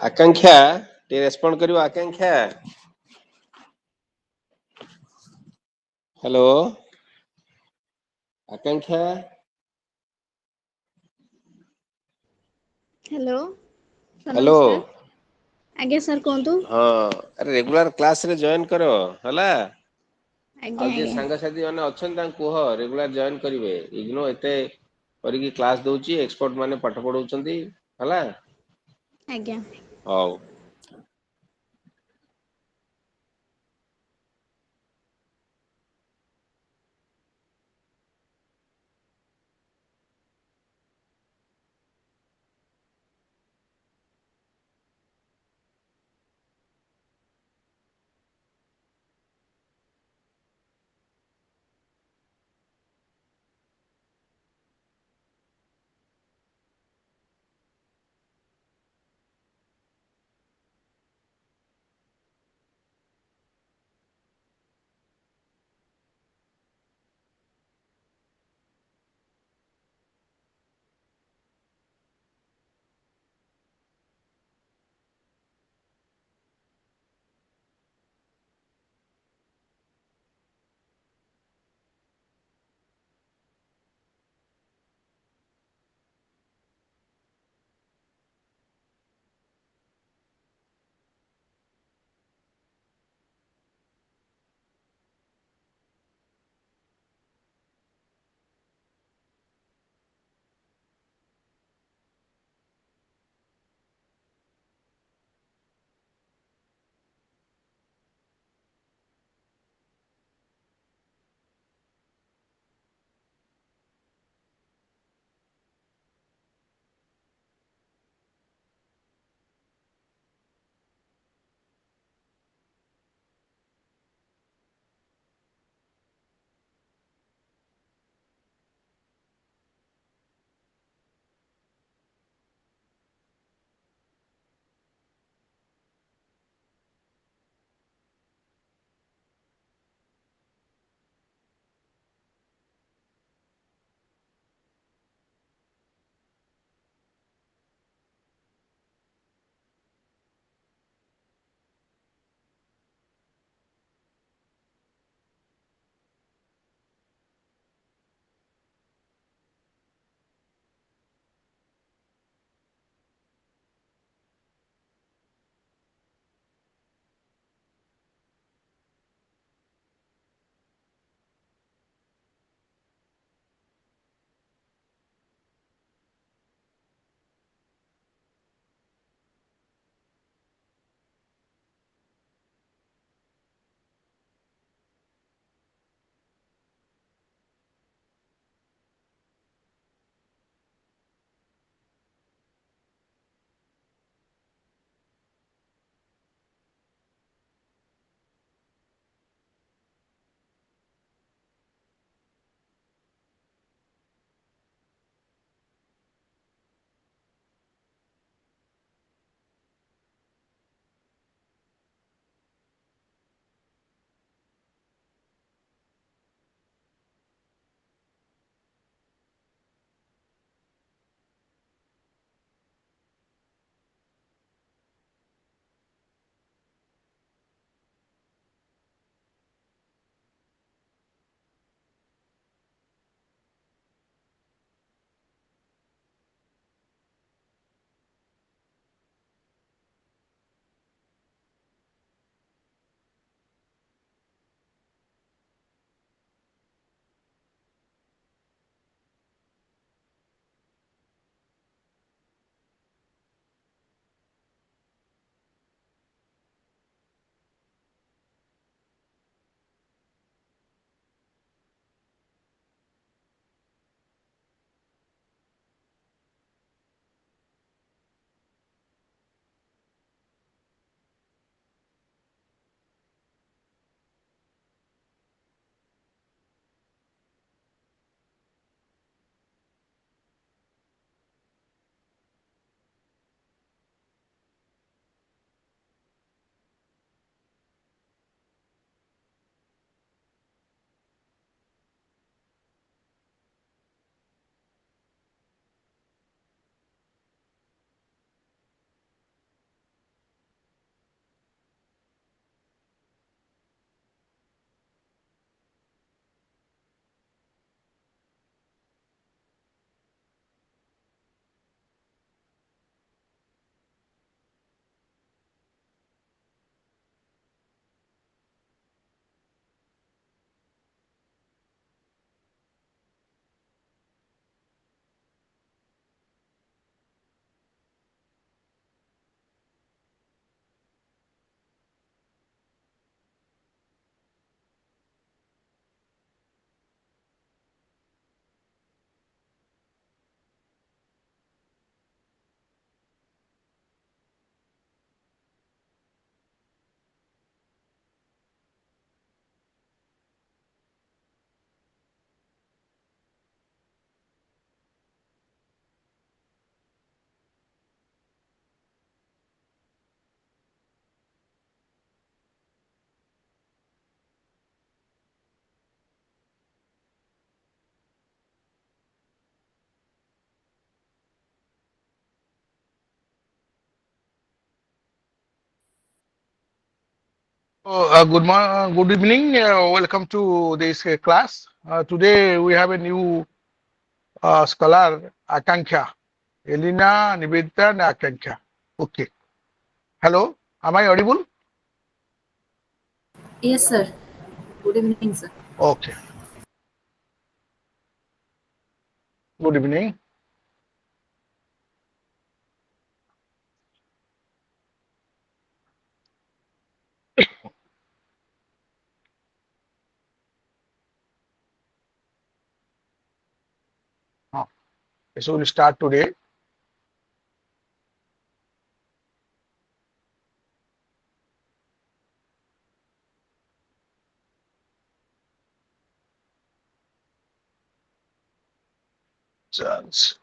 आकांक्षा टे रेस्पोंड करियो आकांक्षा हेलो आकांक्षा hello sir hello नमस्कार आज्ञा सर कहतु हाँ अरे रेगुलर क्लास रे जॉइन करो हला आज्ञा आज आज्ञा सांगसाथी माने अछन ता कुह रेगुलर जॉइन करिवे इग्नो एते करिकी क्लास दउची एक्सपर्ट माने पाठ पढौचंदी हला आज्ञा हौ Good evening. Welcome to this class. Today we have a new scholar, Akanksha, Elena, Nivedita, and Akanksha. Okay. Hello. Am I audible? Yes, sir. Good evening, sir. Okay. Good evening. Uh, So we'll start today. Chance.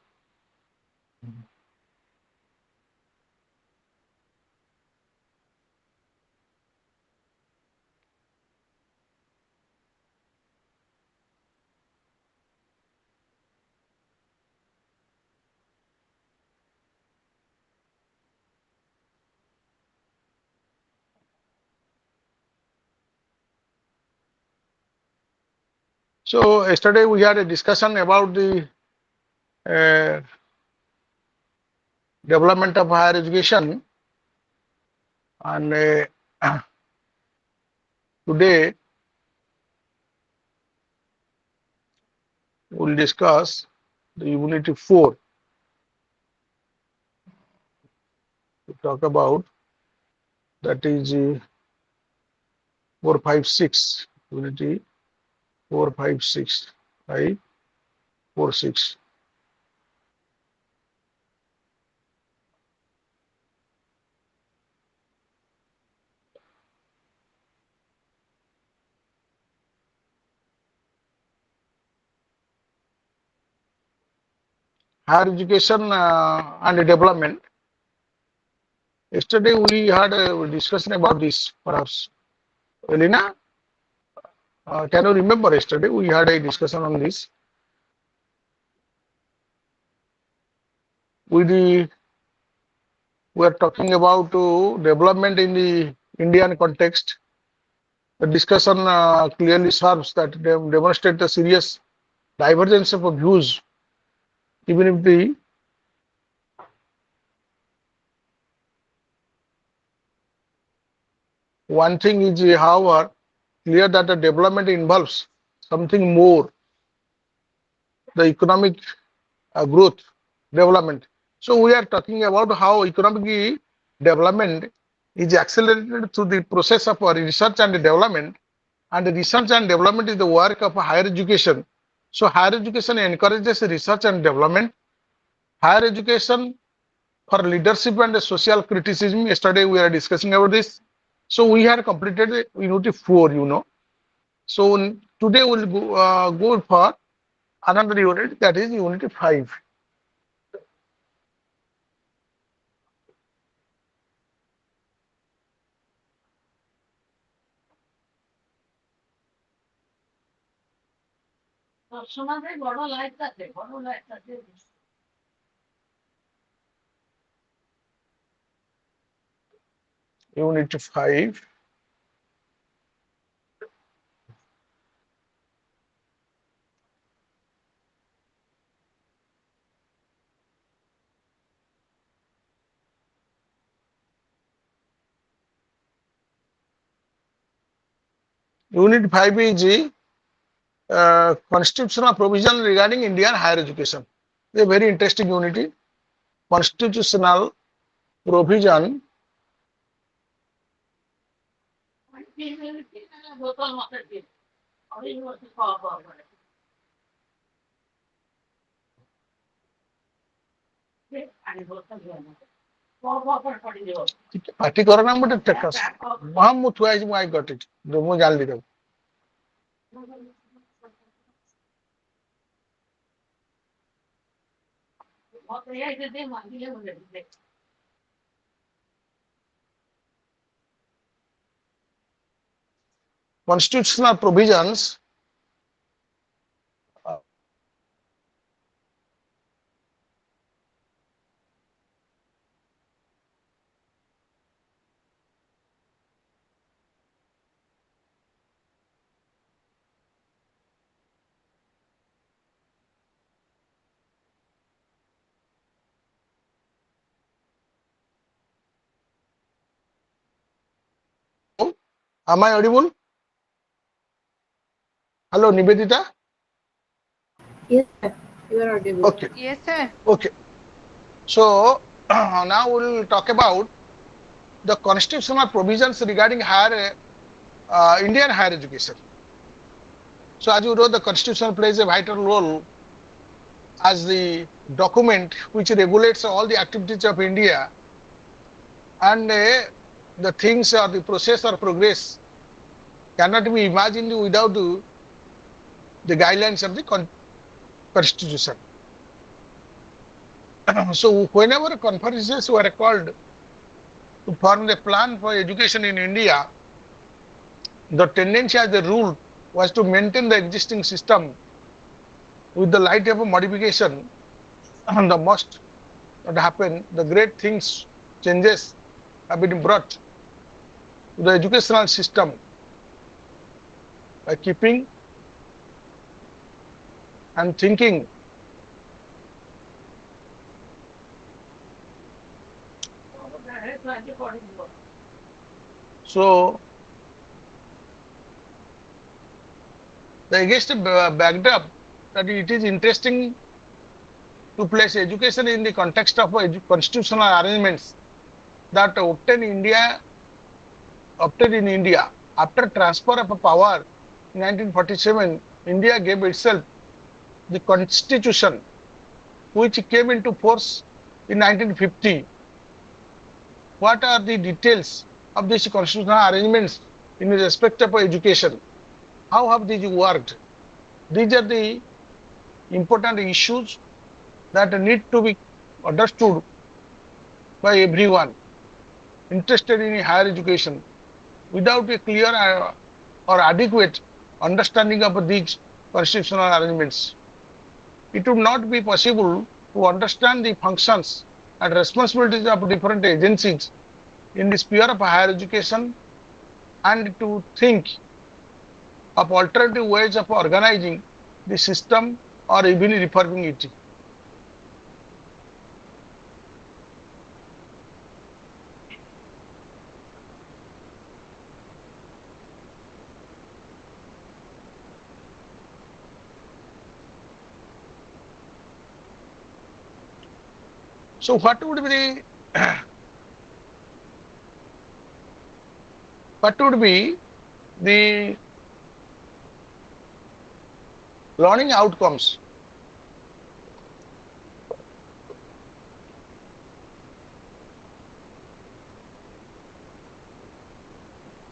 So yesterday we had a discussion about the uh, development of higher education, and today we'll discuss the Unity 4 to talk about, that is 456, Unity 456, right? 46. Higher education and development. Yesterday we had a discussion about this, perhaps. Elena, can you remember yesterday we had a discussion on this? We were talking about development in the Indian context. The discussion clearly serves that they demonstrate the serious divergence of views, even if the one thing is, however, clear that the development involves something more, the economic growth, development. So we are talking about how economic development is accelerated through the process of research and development, and the research and development is the work of higher education. So higher education encourages research and development. Higher education for leadership and social criticism. Yesterday we are discussing about this. So we had completed Unity 4, So today we'll go for another unit, that is Unity 5. Unit 5. Unit 5 is constitutional provision regarding Indian higher education. A very interesting unity. Constitutional provision party करो ना मुझे takes हम मुथुआई मैं got it मु जान ली constitutional provisions Am I audible? Hello, Nivedita. Yes, sir. You are audible. Okay, Yes, sir. okay. So now we'll talk about the constitutional provisions regarding Indian higher education. So as you know, the constitution plays a vital role as the document which regulates all the activities of India, and the things or the process or progress cannot be imagined without the guidelines of the constitution. So whenever conferences were called to form the plan for education in India, the tendency as a rule was to maintain the existing system with the light of a modification. And the most that happened, the great things, changes have been brought to the educational system by keeping and thinking so against a backdrop that it is interesting to place education in the context of constitutional arrangements that obtained in India after transfer of power in 1947. India gave itself the constitution which came into force in 1950. What are the details of these constitutional arrangements in respect of education? How have these worked? These are the important issues that need to be understood by everyone interested in higher education. Without a clear or adequate understanding of these constitutional arrangements, it would not be possible to understand the functions and responsibilities of different agencies in the sphere of higher education, and to think of alternative ways of organizing the system or even reforming it. So what would be the what would be the learning outcomes?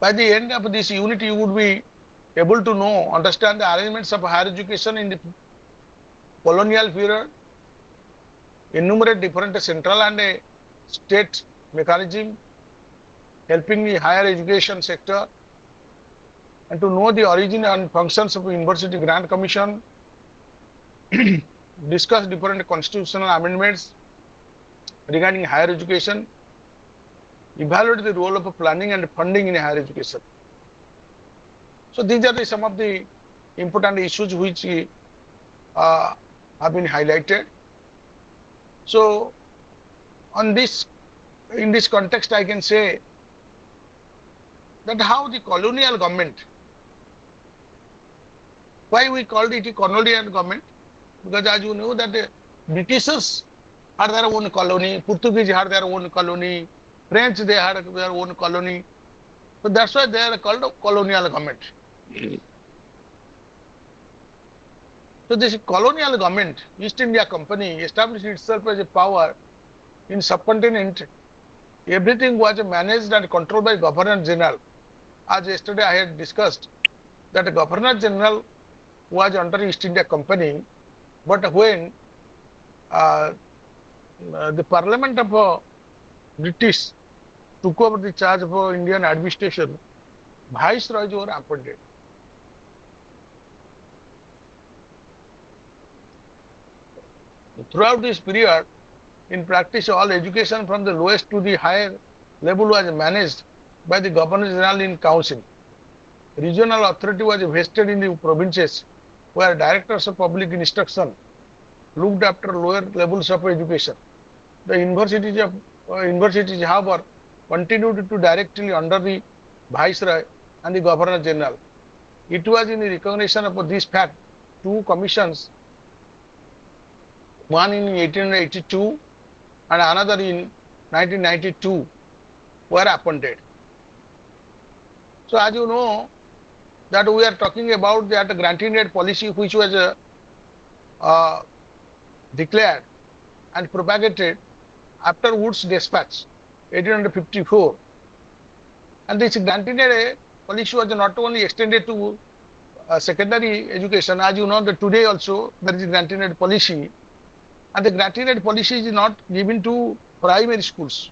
By the end of this unit, you would be able to understand the arrangements of higher education in the colonial period, enumerate different central and state mechanism helping the higher education sector, and to know the origin and functions of University Grant Commission, discuss different constitutional amendments regarding higher education, evaluate the role of planning and funding in higher education. So these are some of the important issues which have been highlighted. So in this context, I can say that how the colonial government, why we called it a colonial government, because as you know that the Britishers had their own colony, Portuguese had their own colony, French they had their own colony, so that's why they are called a colonial government. So this colonial government, East India Company, established itself as a power in subcontinent. Everything was managed and controlled by Governor General. As yesterday I had discussed that Governor General was under East India Company, but when the Parliament of British took over the charge of Indian administration, Viceroys were appointed. Throughout this period, in practice, all education from the lowest to the higher level was managed by the Governor General in Council. Regional authority was vested in the provinces, where directors of public instruction looked after lower levels of education. The universities, however, continued to directly under the Viceroy and the Governor General. It was in recognition of this fact, two commissions, one in 1882 and another in 1992, were appointed. So as you know, that we are talking about that granting aid policy which was uh, declared and propagated after Wood's dispatch, 1854. And this granting aid policy was not only extended to secondary education, as you know that today also there is a granting aid policy, and the granting aid policy is not given to primary schools.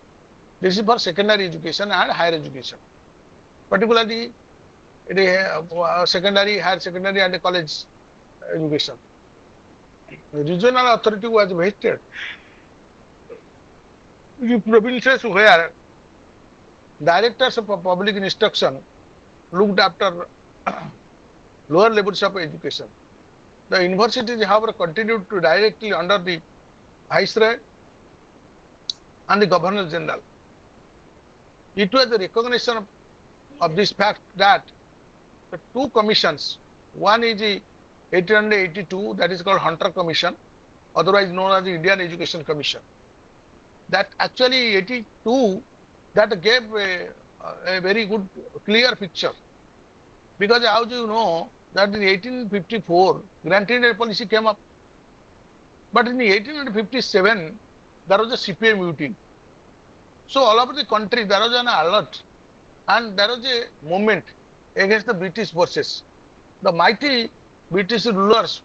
This is for secondary education and higher education, particularly the secondary, higher secondary and college education. The regional authority was vested in provinces where directors of public instruction looked after lower levels of education. The universities, however, continued to directly under the Viceroy and the Governor General. It was the recognition of this fact that the two commissions, one is the 1882, that is called Hunter Commission, otherwise known as the Indian Education Commission. That actually 82, that gave a very good clear picture, because as you know that in 1854 granting aid policy came up, but in 1857 there was a CPA meeting. So all over the country there was an alert and there was a movement against the British forces. The mighty British rulers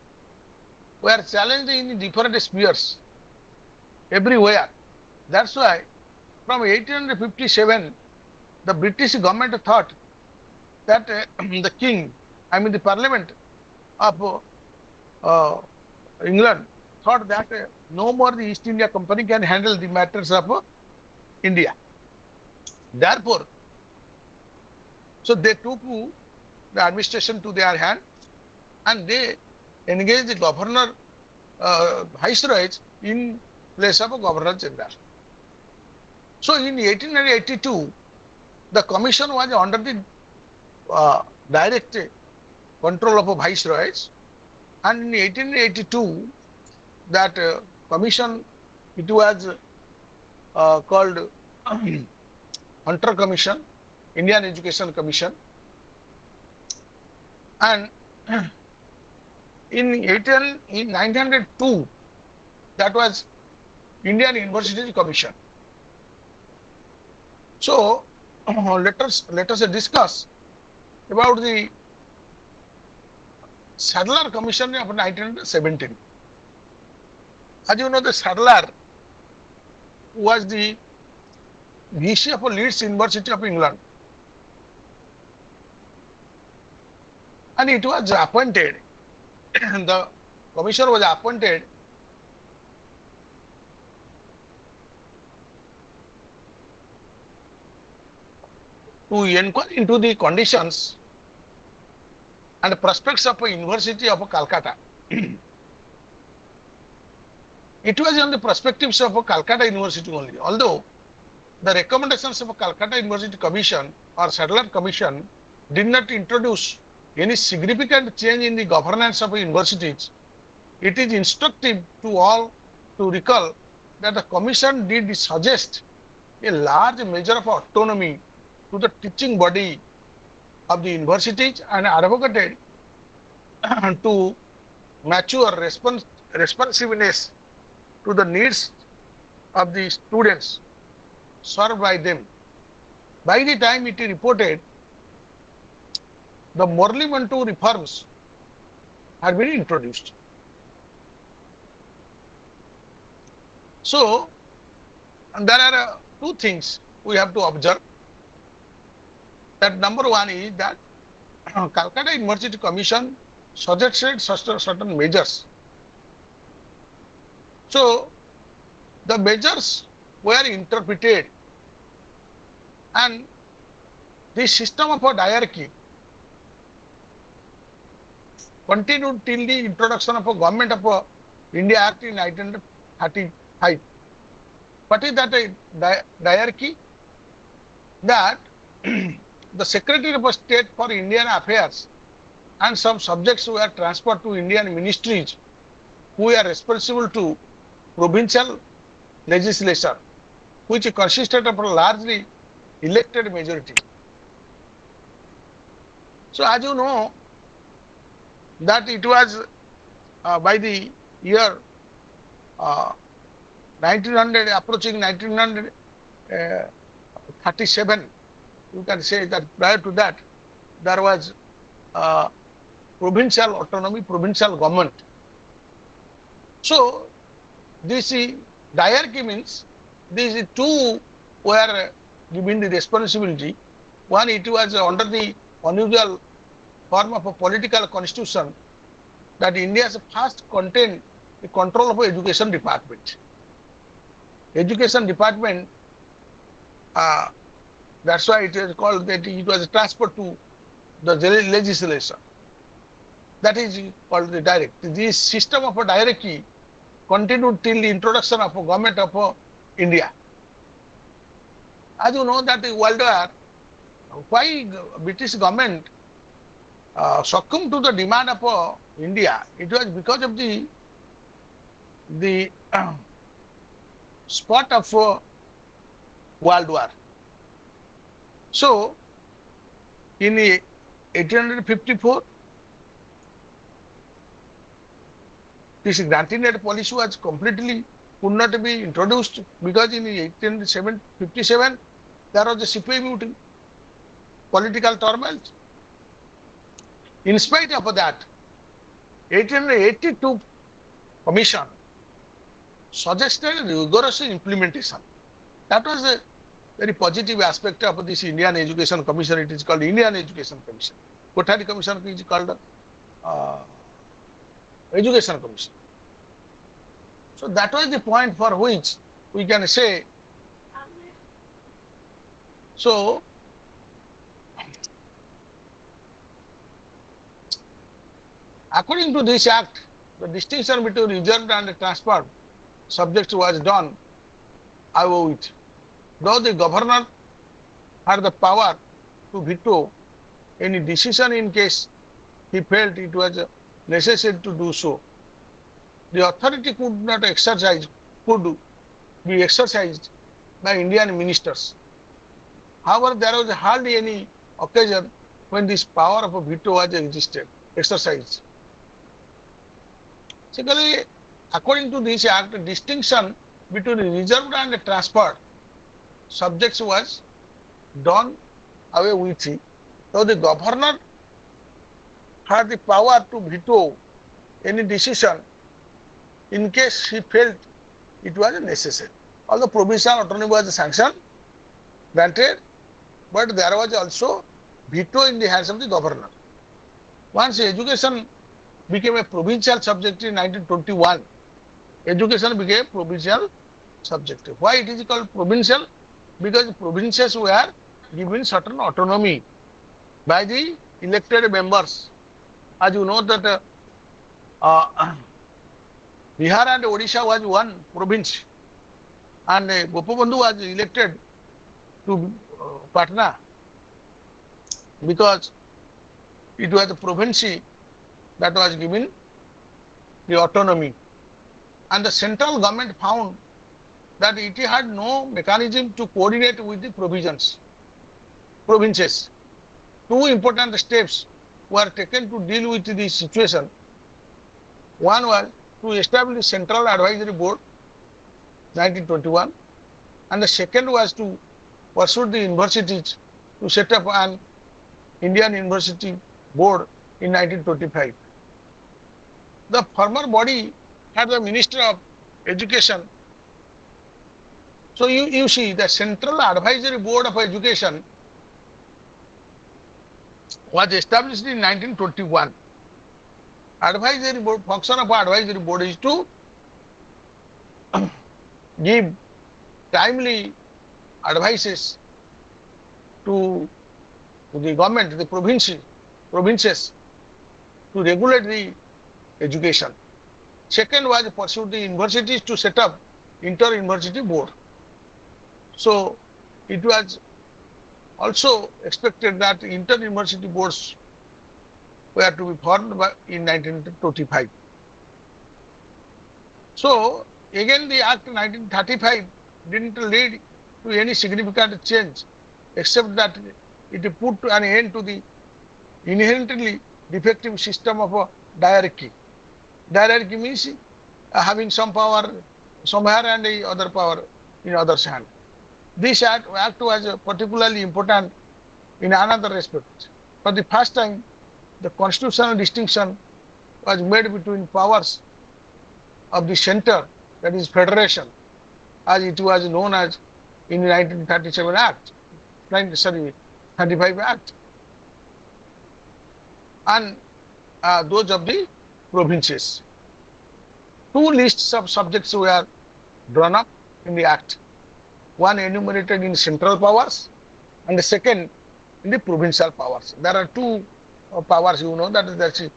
were challenged in different spheres everywhere. That's why from 1857 the British government thought that the king, I mean the parliament of England, thought that no more the East India Company can handle the matters of India. Therefore, so they took the administration to their hand and they engaged the governor, viceroys in place of a governor general. So in 1882, the commission was under the direct control of a viceroys, and in 1882, that commission, it was called Hunter Commission, Indian Education Commission, and in 1902, that was Indian University Commission. So let us discuss about the Sadler Commission of 1917. As you know, the Sadler was the VC of Leeds University of England, and it was appointed, the commission was appointed to inquire into the conditions and prospects of a University of Calcutta. It was on the perspectives of a Calcutta University only, although the recommendations of a Calcutta University Commission or Sadler Commission did not introduce any significant change in the governance of universities. It is instructive to all to recall that the commission did suggest a large measure of autonomy to the teaching body of the universities and advocated to mature responsiveness to the needs of the students served by them. By the time it reported, the Morley-Montagu reforms had been introduced. So, there are two things we have to observe. That number one is that Calcutta University Commission suggested certain measures. So, the measures were interpreted and the system of a diarchy continued till the introduction of a Government of India Act in 1935. What is that diarchy? That the Secretary of State for Indian Affairs and some subjects were transferred to Indian ministries who are responsible to provincial legislature, which consisted of a largely elected majority. So as you know that it was by the year 1900, approaching 1937, you can say that prior to that there was provincial autonomy, provincial government. So this diarchy means these two were given the responsibility. One, it was under the unusual form of a political constitution that India's first contained the control of education department. Education department, that's why it is called that it was transferred to the legislature. That is called the direct. This system of a diarchy continued till the introduction of a government of India. As you know that the world war, why British government succumbed to the demand of India, it was because of the spot of World War. So in 1854, this grantee-net policy was completely could not be introduced because in 1857 there was a Sipahi mutiny, political turmoil. In spite of that, 1882 Commission suggested rigorous implementation. That was a very positive aspect of this Indian Education Commission. It is called Indian Education Commission. Kothari Commission is called Education Commission. So that was the point for which we can say, so according to this act, the distinction between reserved and transferred subjects was done away with. Though the governor had the power to veto any decision in case he felt it was necessary to do so, the authority could be exercised by Indian ministers. However, there was hardly any occasion when this power of a veto was exercised. Secondly, according to this act, distinction between reserved and transferred subjects was done away with. So the governor had the power to veto any decision in case he felt it was necessary. Although provincial autonomy was sanctioned, granted, but there was also veto in the hands of the governor. Once education became a provincial subject in 1921, education became provincial subject. Why it is called provincial? Because provinces were given certain autonomy by the elected members. As you know that Bihar and Odisha was one province, and Gopabandhu was elected to Patna because it was a province that was given the autonomy, and the central government found that it had no mechanism to coordinate with the provinces. Two important steps were taken to deal with this situation. One was to establish Central Advisory Board, 1921, and the second was to persuade the universities to set up an Indian University Board in 1925. The former body had the Minister of Education. So you see the Central Advisory Board of Education was established in 1921. Advisory board, function of advisory board is to give timely advices to the government, the provinces to regulate the education. Second was to pursue the universities to set up inter-university board. So it was also expected that inter-university boards were to be formed in 1925. So again the Act 1935 didn't lead to any significant change except that it put an end to the inherently defective system of a diarchy. Diarchy means having some power somewhere and the other power in other's hand. This act was particularly important in another respect. For the first time, the constitutional distinction was made between powers of the center, that is federation, as it was known as in the 1937 Act, 35 Act, and those of the provinces. Two lists of subjects were drawn up in the Act. One enumerated in central powers and the second in the provincial powers. There are two powers, that is the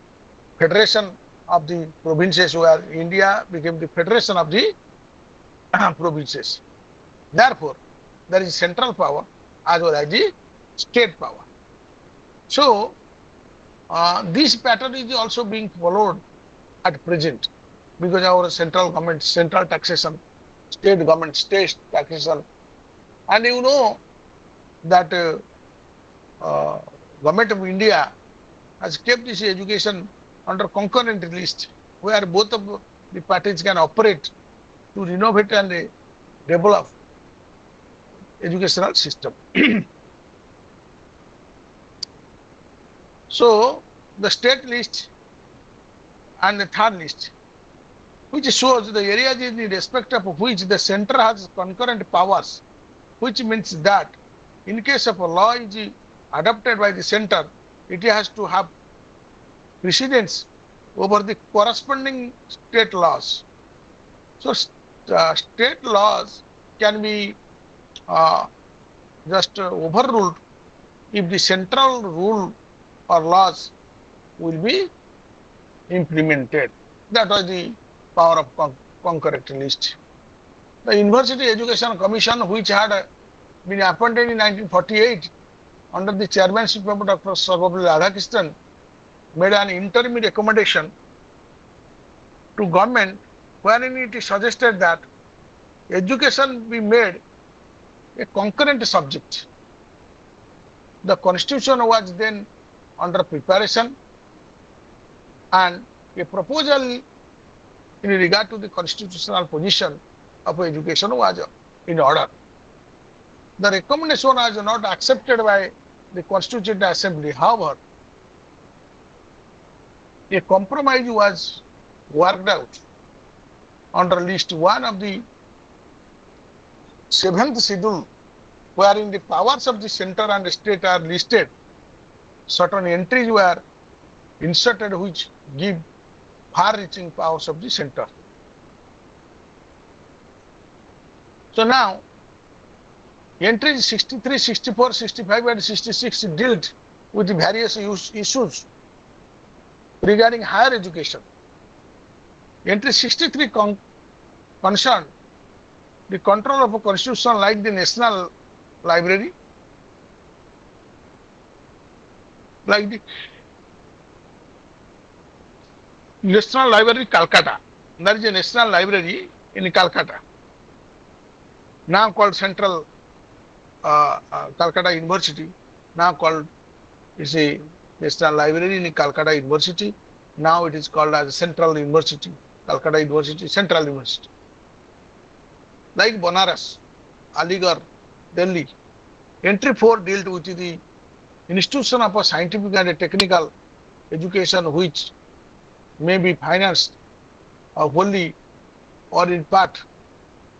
federation of the provinces, where India became the federation of the provinces. Therefore, there is central power as well as the state power. So, this pattern is also being followed at present, because our central government, central taxation, state government, state taxation, and that government of India has kept this education under concurrent list, where both of the parties can operate to renovate and develop educational system. So the state list and the third list, which shows the areas in respect of which the center has concurrent powers, which means that in case of a law is adopted by the center, it has to have precedence over the corresponding state laws. So state laws can be just overruled if the central rule or laws will be implemented. That was the power of concurrent list. The University Education Commission, which had been appointed in 1948 under the chairmanship of Dr. Sarvapalli Radhakrishnan, made an interim recommendation to government wherein it is suggested that education be made a concurrent subject. The constitution was then under preparation, and a proposal in regard to the constitutional position of education was in order. The recommendation was not accepted by the Constituent Assembly. However, a compromise was worked out under list 1 of the 7th schedule, wherein the powers of the center and the state are listed. Certain entries were inserted which give far-reaching powers of the center. So now, entries 63, 64, 65 and 66 dealt with the various issues regarding higher education. Entry 63 concerned the control of a constitution like the National Library, like the National Library Calcutta. There is a National Library in Calcutta, now called Central Calcutta University, now called is a National Library in Calcutta University. Now it is called as Central University, Calcutta University, Central University. Like Banaras, Aligarh, Delhi. Entry 4 dealt with the institution of a scientific and a technical education which may be financed wholly or in part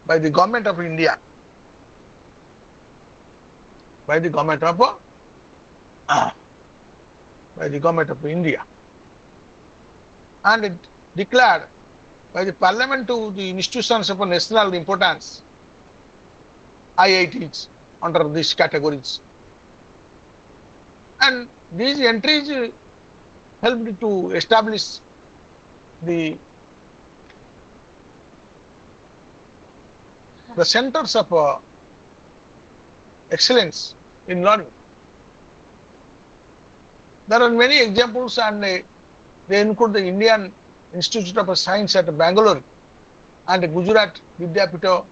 by the government of India, by the government of India, and it declared by the Parliament to the institutions of national importance, IITs, under these categories. And these entries helped to establish the centers of excellence in learning. There are many examples, and they include the Indian Institute of Science at Bangalore and Gujarat Vidyapita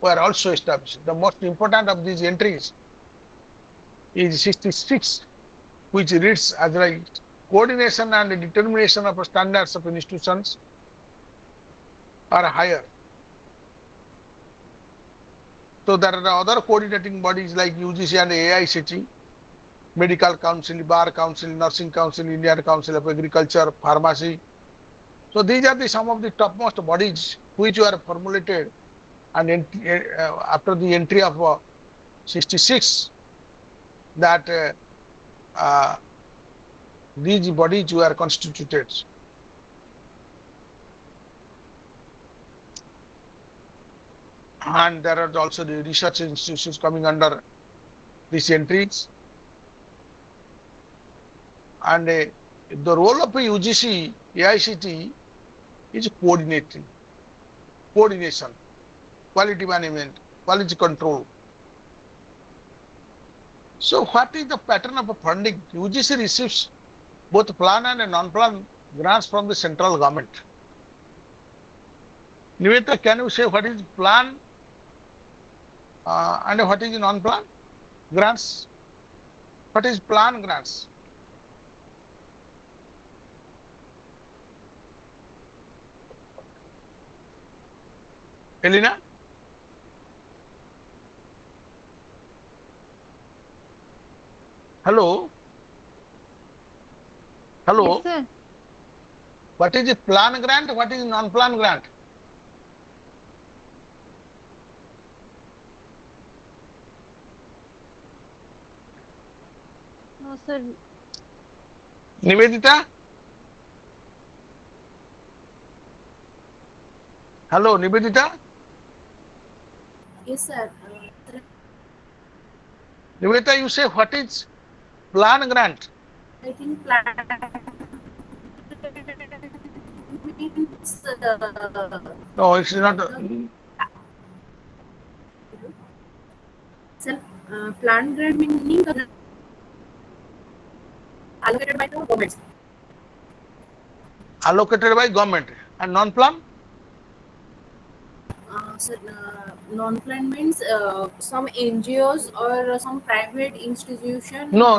were also established. The most important of these entries is 66, which reads as like coordination and determination of standards of institutions are higher. So there are other coordinating bodies like UGC and AICT, Medical Council, Bar Council, Nursing Council, Indian Council of Agriculture, Pharmacy. So these are some of the topmost bodies which were formulated and after the entry of 66 that these bodies were constituted. And there are also the research institutions coming under these entries. And the role of UGC, AICT is coordinating, coordination, quality management, quality control. So what is the pattern of funding? UGC receives both plan and non-plan grants from the central government. Nivetha, can you say what is plan and what is non-plan grants? What is plan grants? Elena? Hello? Hello? Yes, sir. What is a plan grant? What is non-plan grant? No, sir. Nivedita? Hello, Nivedita? Yes, sir. Nivedita, you say what is plan grant? I think plan means No, it's not. self plan grant meaning allocated by the government. Allocated by government. And non-plan? So, non-plan means some NGOs or some private institution. No.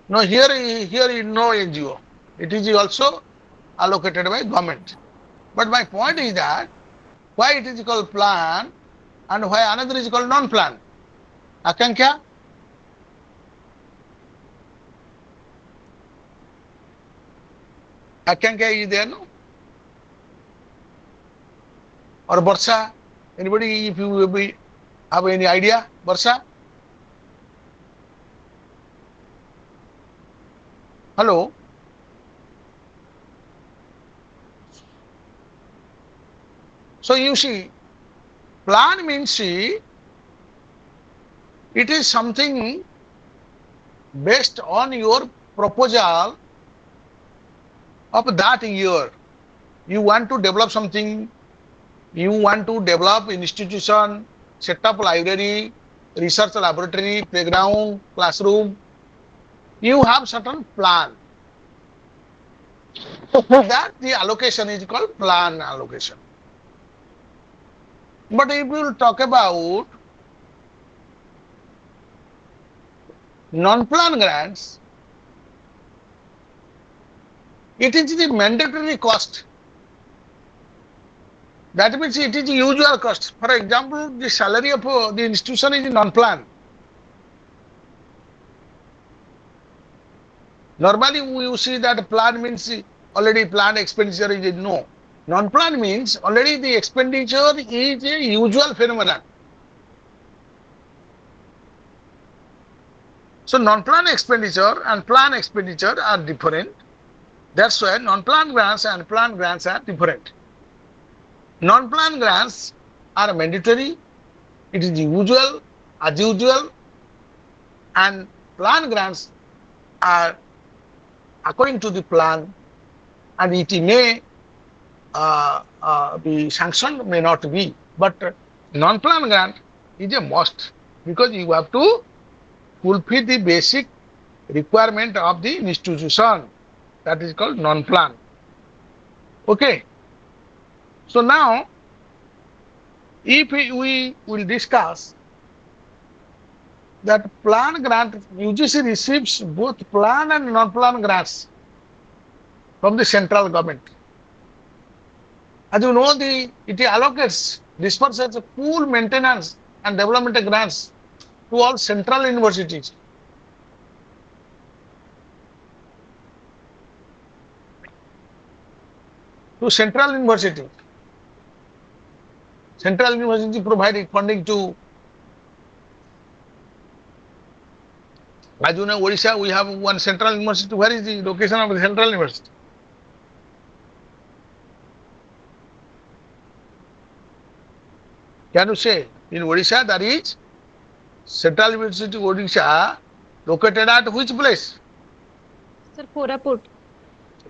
No, here is no NGO. It is also allocated by government. But my point is that why it is called plan and why another is called non-plan? Akankya? Akankya is there, no? Or Barsha? Anybody, if you have any idea? Barsha? Hello? So you see, plan means it is something based on your proposal of that year. You want to develop something, you want to develop institution, set up library, research laboratory, playground, classroom. You have certain plan. That the allocation is called plan allocation. But if we will talk about non-plan grants, it is the mandatory cost. That means it is usual cost. For example, the salary of the institution is non-plan. Normally, you see that plan means already planned expenditure is no. Non-plan means already the expenditure is a usual phenomenon. So non-plan expenditure and plan expenditure are different. That's why non-plan grants and plan grants are different. Non-plan grants are mandatory. It is usual, as usual, and plan grants are according to the plan, and it may be sanctioned, may not be. But non-plan grant is a must because you have to fulfill the basic requirement of the institution. That is called non-plan. Okay. So now, if we will discuss that plan grant, UGC receives both plan and non-plan grants from the central government. As you know, it allocates, disperses full maintenance and development grants to all central universities. To central university. Central university providing funding to, as you know, Odisha, we have one central university. Where is the location of the central university? Can you say? In Odisha, there is Central University Odisha located at which place? Sir, Koraput.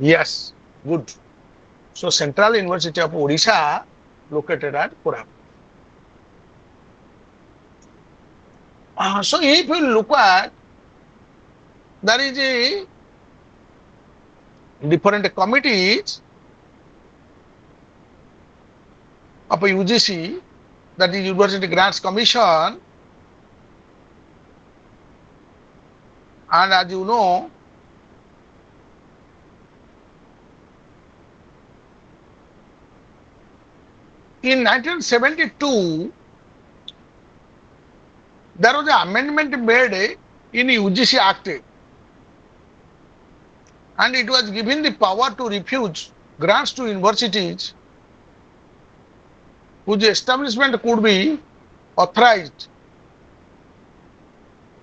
Yes, good. So Central University of Odisha located at Koraput. So if you look at, there is a different committees of a UGC, that is University Grants Commission, and as you know, in 1972, there was an amendment made in UGC Act, and it was given the power to refuse grants to universities whose establishment could be authorized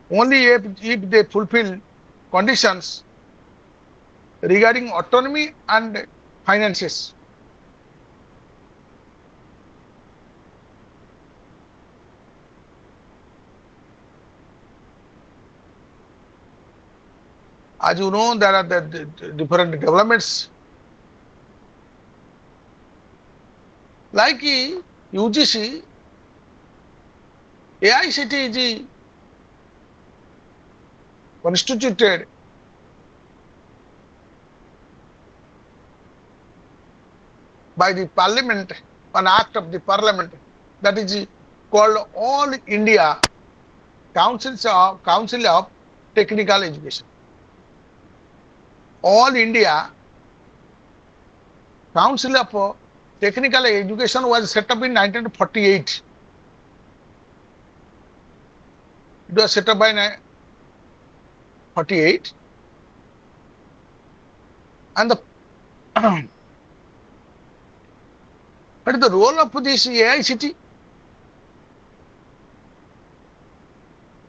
only if they fulfill conditions regarding autonomy and finances. As you know, there are the different developments. Like UGC, AICT is constituted by the Parliament, an act of the Parliament, that is called All India Council of Technical Education. All India Council of Technical Education was set up in 1948. It was set up by 1948, and what is the role of this AICT?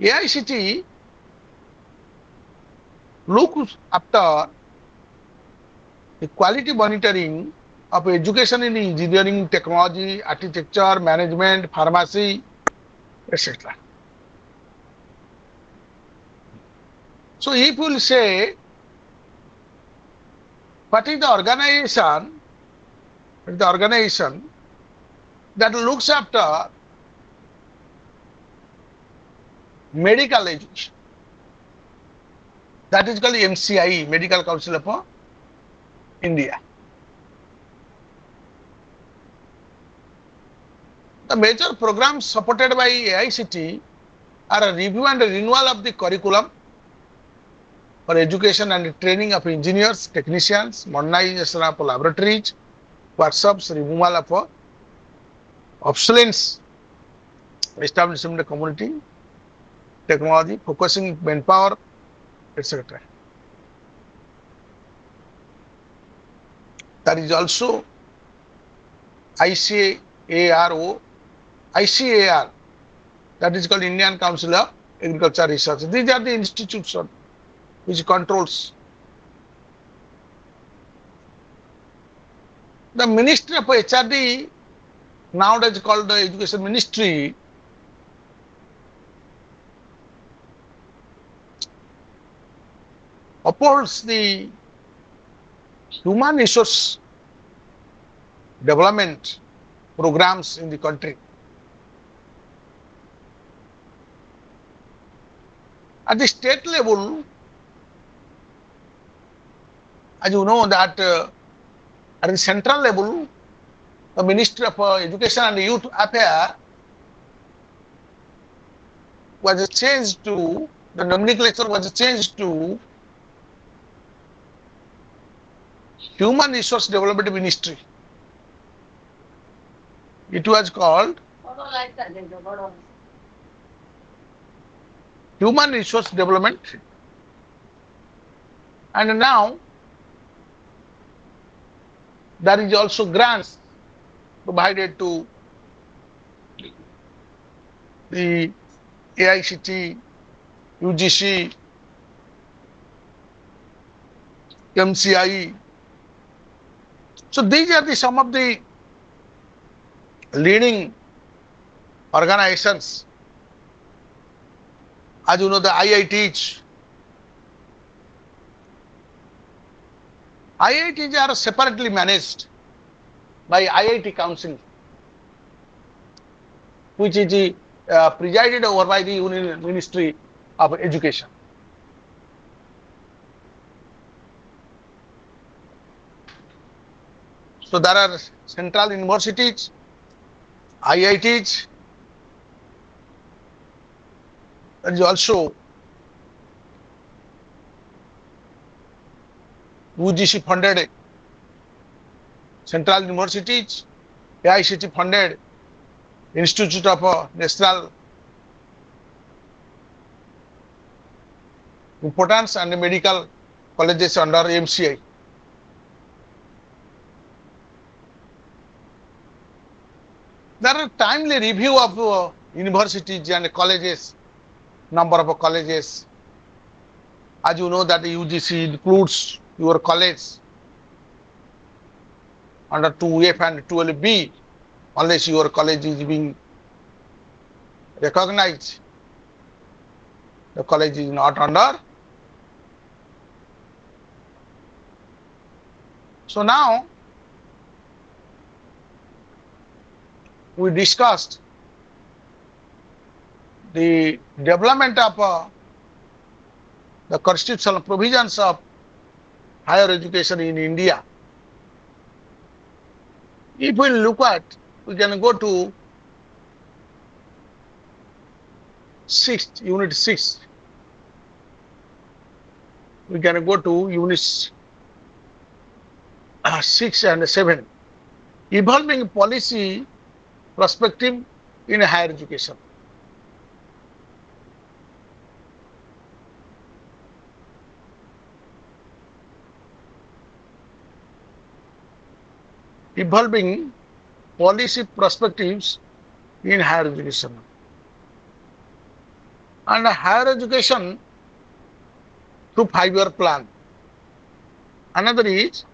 AICT looks after the quality monitoring of education in engineering, technology, architecture, management, pharmacy, etc. So if we will say, what is the organization? The organization that looks after medical education. That is called MCI, Medical Council of India. The major programs supported by AICT are a review and a renewal of the curriculum for education and training of engineers, technicians, modernization of laboratories, workshops, removal of obsolescence, establishment of community, technology, focusing manpower, etc. There is also ICAR, that is called Indian Council of Agriculture Research. These are the institutions which controls. The Ministry of HRD, nowadays called the Education Ministry, upholds the human resource development programs in the country. At the state level, as you know that at the central level, the Ministry of Education and Youth Affairs was changed to, the nomenclature was changed to Human Resource Development Ministry. It was called Human Resource Development, and now there is also grants provided to the AICT, UGC, MCI. So these are the some of the leading organizations. As you know, the IITs. IITs are separately managed by IIT Council, which is presided over by the Union Ministry of Education. So there are central universities, IITs. There is also UGC funded central universities, AICT funded Institute of National Importance and medical colleges under MCI. There are timely review of universities and colleges, number of colleges. As you know that the UGC includes your college under 2F and 12B, unless your college is being recognized, the college is not under. So now we discussed the development of the constitutional provisions of higher education in India. If we look at, we can go to unit 6. We can go to units 6 and 7. Evolving policy perspective in higher education. Evolving policy perspectives in higher education. And higher education through 5-year plan. Another is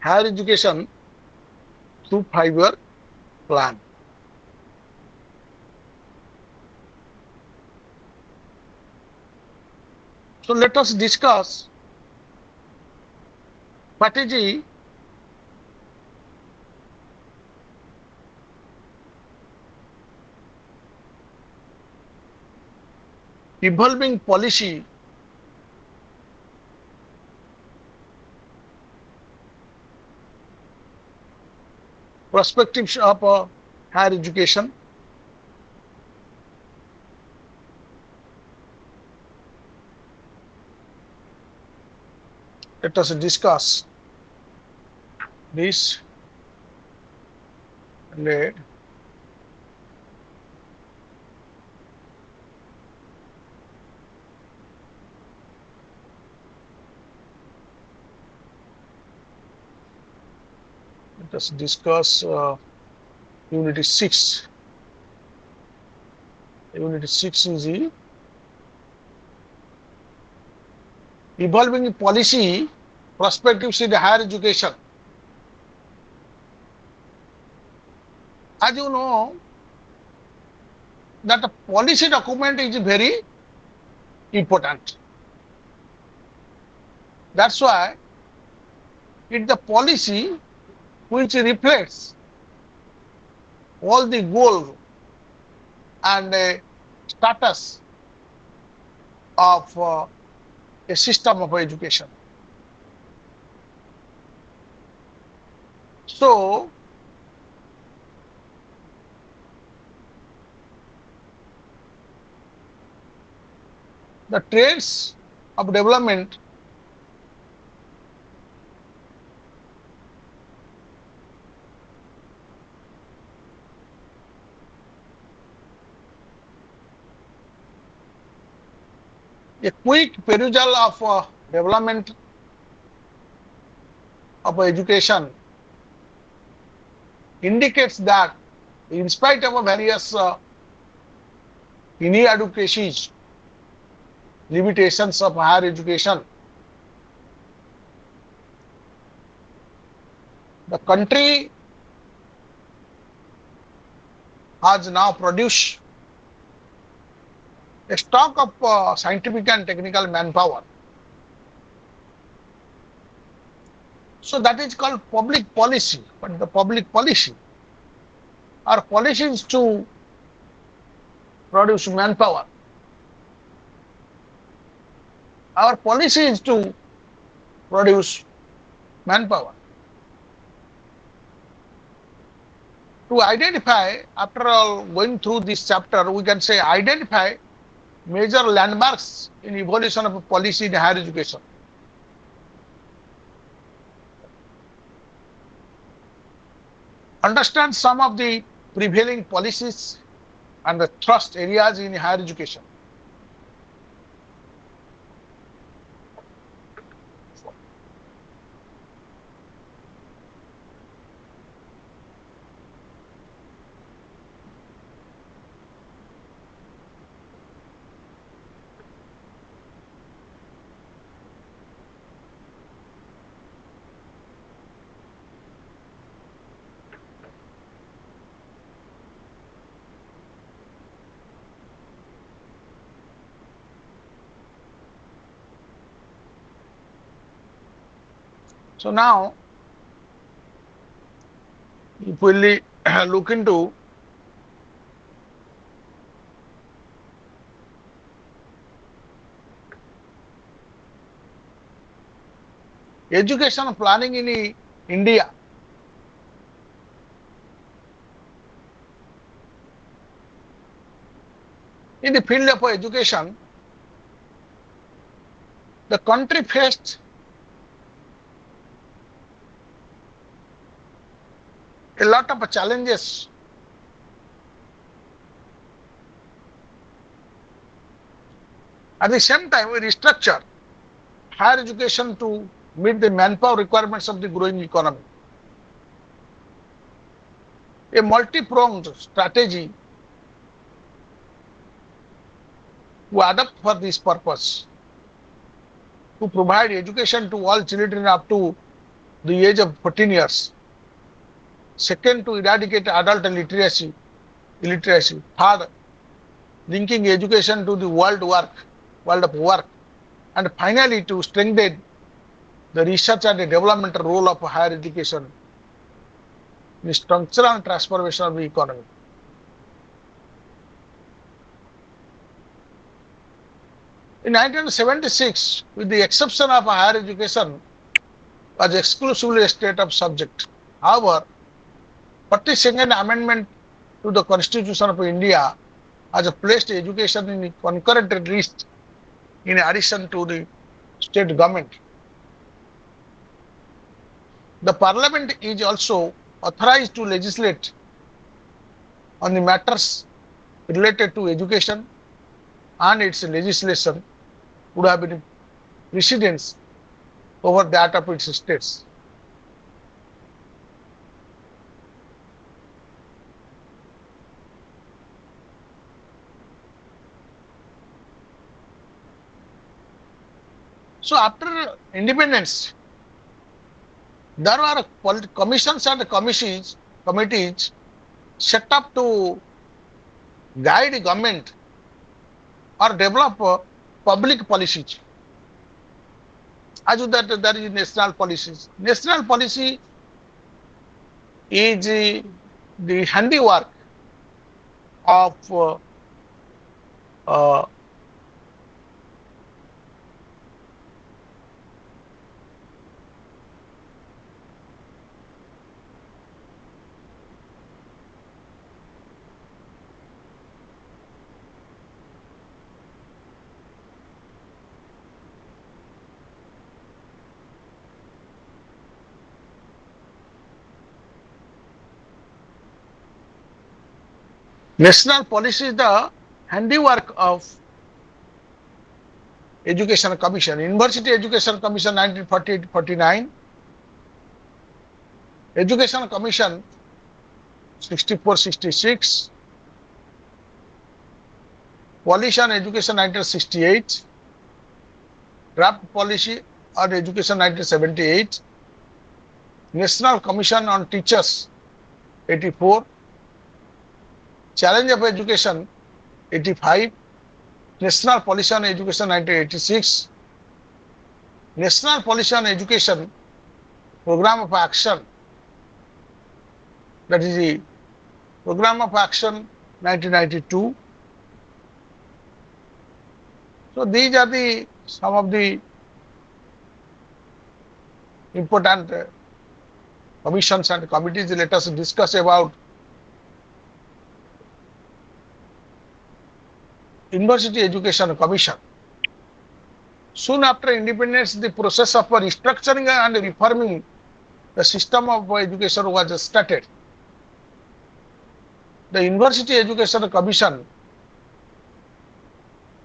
higher education through 5-year plan. So let us discuss what is the evolving policy perspectives of higher education. Let us discuss this. Let us discuss Unit 6. Unit 6 is the evolving policy perspectives in higher education. As you know, that a policy document is very important. That's why it's the policy which reflects all the goals and status of a system of education. So the trends of development a quick perusal of development of education indicates that in spite of various inadequacies, limitations of higher education, the country has now produced a stock of scientific and technical manpower. So that is called public policy. But the public policy, our policy is to produce manpower. Our policy is to produce manpower. To identify, after all going through this chapter, we can say identify major landmarks in evolution of policy in higher education. Understand some of the prevailing policies and the thrust areas in higher education. So now, if we look into education planning in India, in the field of education, the country faced a lot of challenges. At the same time, we restructure higher education to meet the manpower requirements of the growing economy. A multi-pronged strategy to adopt for this purpose, to provide education to all children up to the age of 14 years. Second, to eradicate adult illiteracy. Third, linking education to the world of work. And finally, to strengthen the research and the developmental role of higher education in the structural transformation of the economy. In 1976, with the exception of higher education, was exclusively a state of subject. However, 42nd Amendment to the Constitution of India has placed education in a concurrent list in addition to the state government. The Parliament is also authorized to legislate on the matters related to education, and its legislation would have been precedence over that of its states. So after independence, there were commissions and committees set up to guide government or develop public policies. As you that there is national policies. National policy is the handiwork of National policy is the handiwork of Education Commission. University Education Commission 1948-49, Education Commission 64-66, Policy on Education 1968, Draft Policy on Education 1978, National Commission on Teachers 84, Challenge of Education 85, National Policy on Education 1986, National Policy on Education Program of Action, that is the Program of Action 1992. So these are the some of the important commissions and committees. Let us discuss about University Education Commission. Soon after independence, the process of restructuring and reforming the system of education was started. The University Education Commission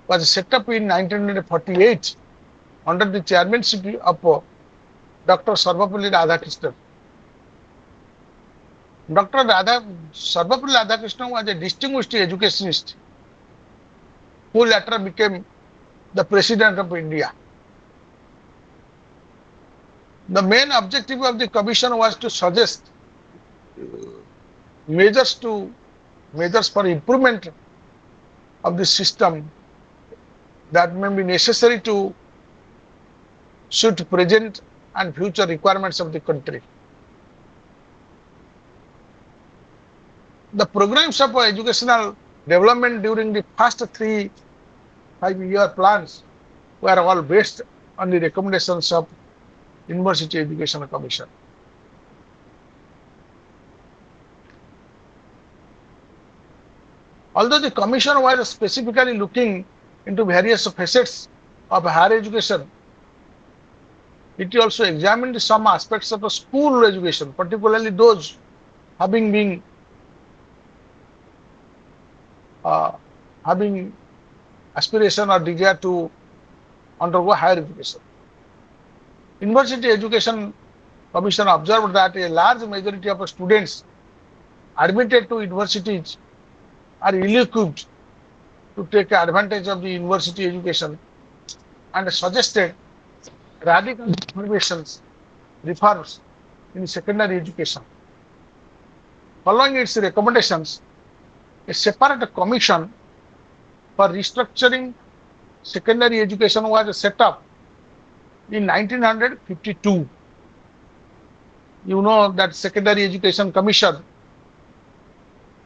was set up in 1948 under the chairmanship of Dr. Sarvapalli Radhakrishnan. Dr. Sarvapalli Radhakrishnan was a distinguished educationist who later became the President of India. The main objective of the commission was to suggest measures for improvement of the system that may be necessary to suit present and future requirements of the country. The programs of educational development during the first 3 5-year plans were all based on the recommendations of University Education Commission. Although the commission was specifically looking into various facets of higher education, it also examined some aspects of school education, particularly those having aspiration or desire to undergo higher education. University Education Commission observed that a large majority of students admitted to universities are ill-equipped to take advantage of the university education and suggested radical reforms in secondary education. Following its recommendations, a separate commission for restructuring secondary education was set up in 1952. You know that Secondary Education Commission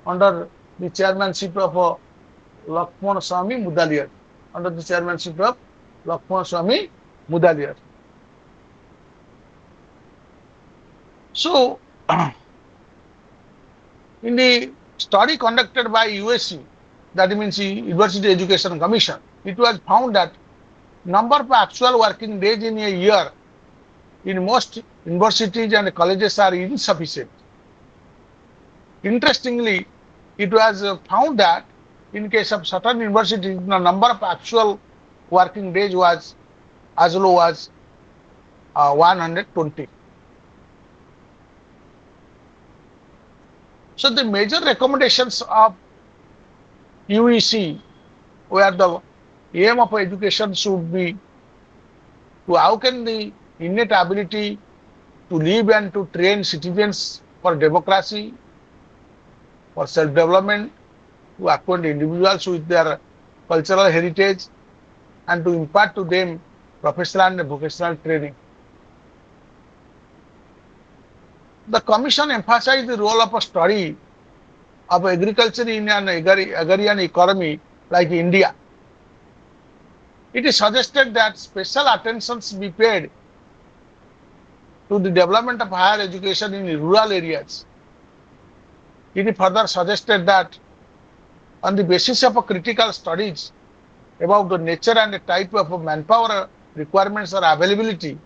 under the chairmanship of Lakshman Swamy Mudaliar. So, in the study conducted by USC, that means the University Education Commission, it was found that number of actual working days in a year in most universities and colleges are insufficient. Interestingly, it was found that in case of certain universities, the number of actual working days was as low as 120. So the major recommendations of UEC were the aim of education should be to awaken the innate ability to live and to train citizens for democracy, for self-development, to acquaint individuals with their cultural heritage, and to impart to them professional and vocational training. The commission emphasized the role of a study of agriculture in an agrarian economy like India. It is suggested that special attention be paid to the development of higher education in rural areas. It further suggested that on the basis of critical studies about the nature and the type of manpower requirements or availability,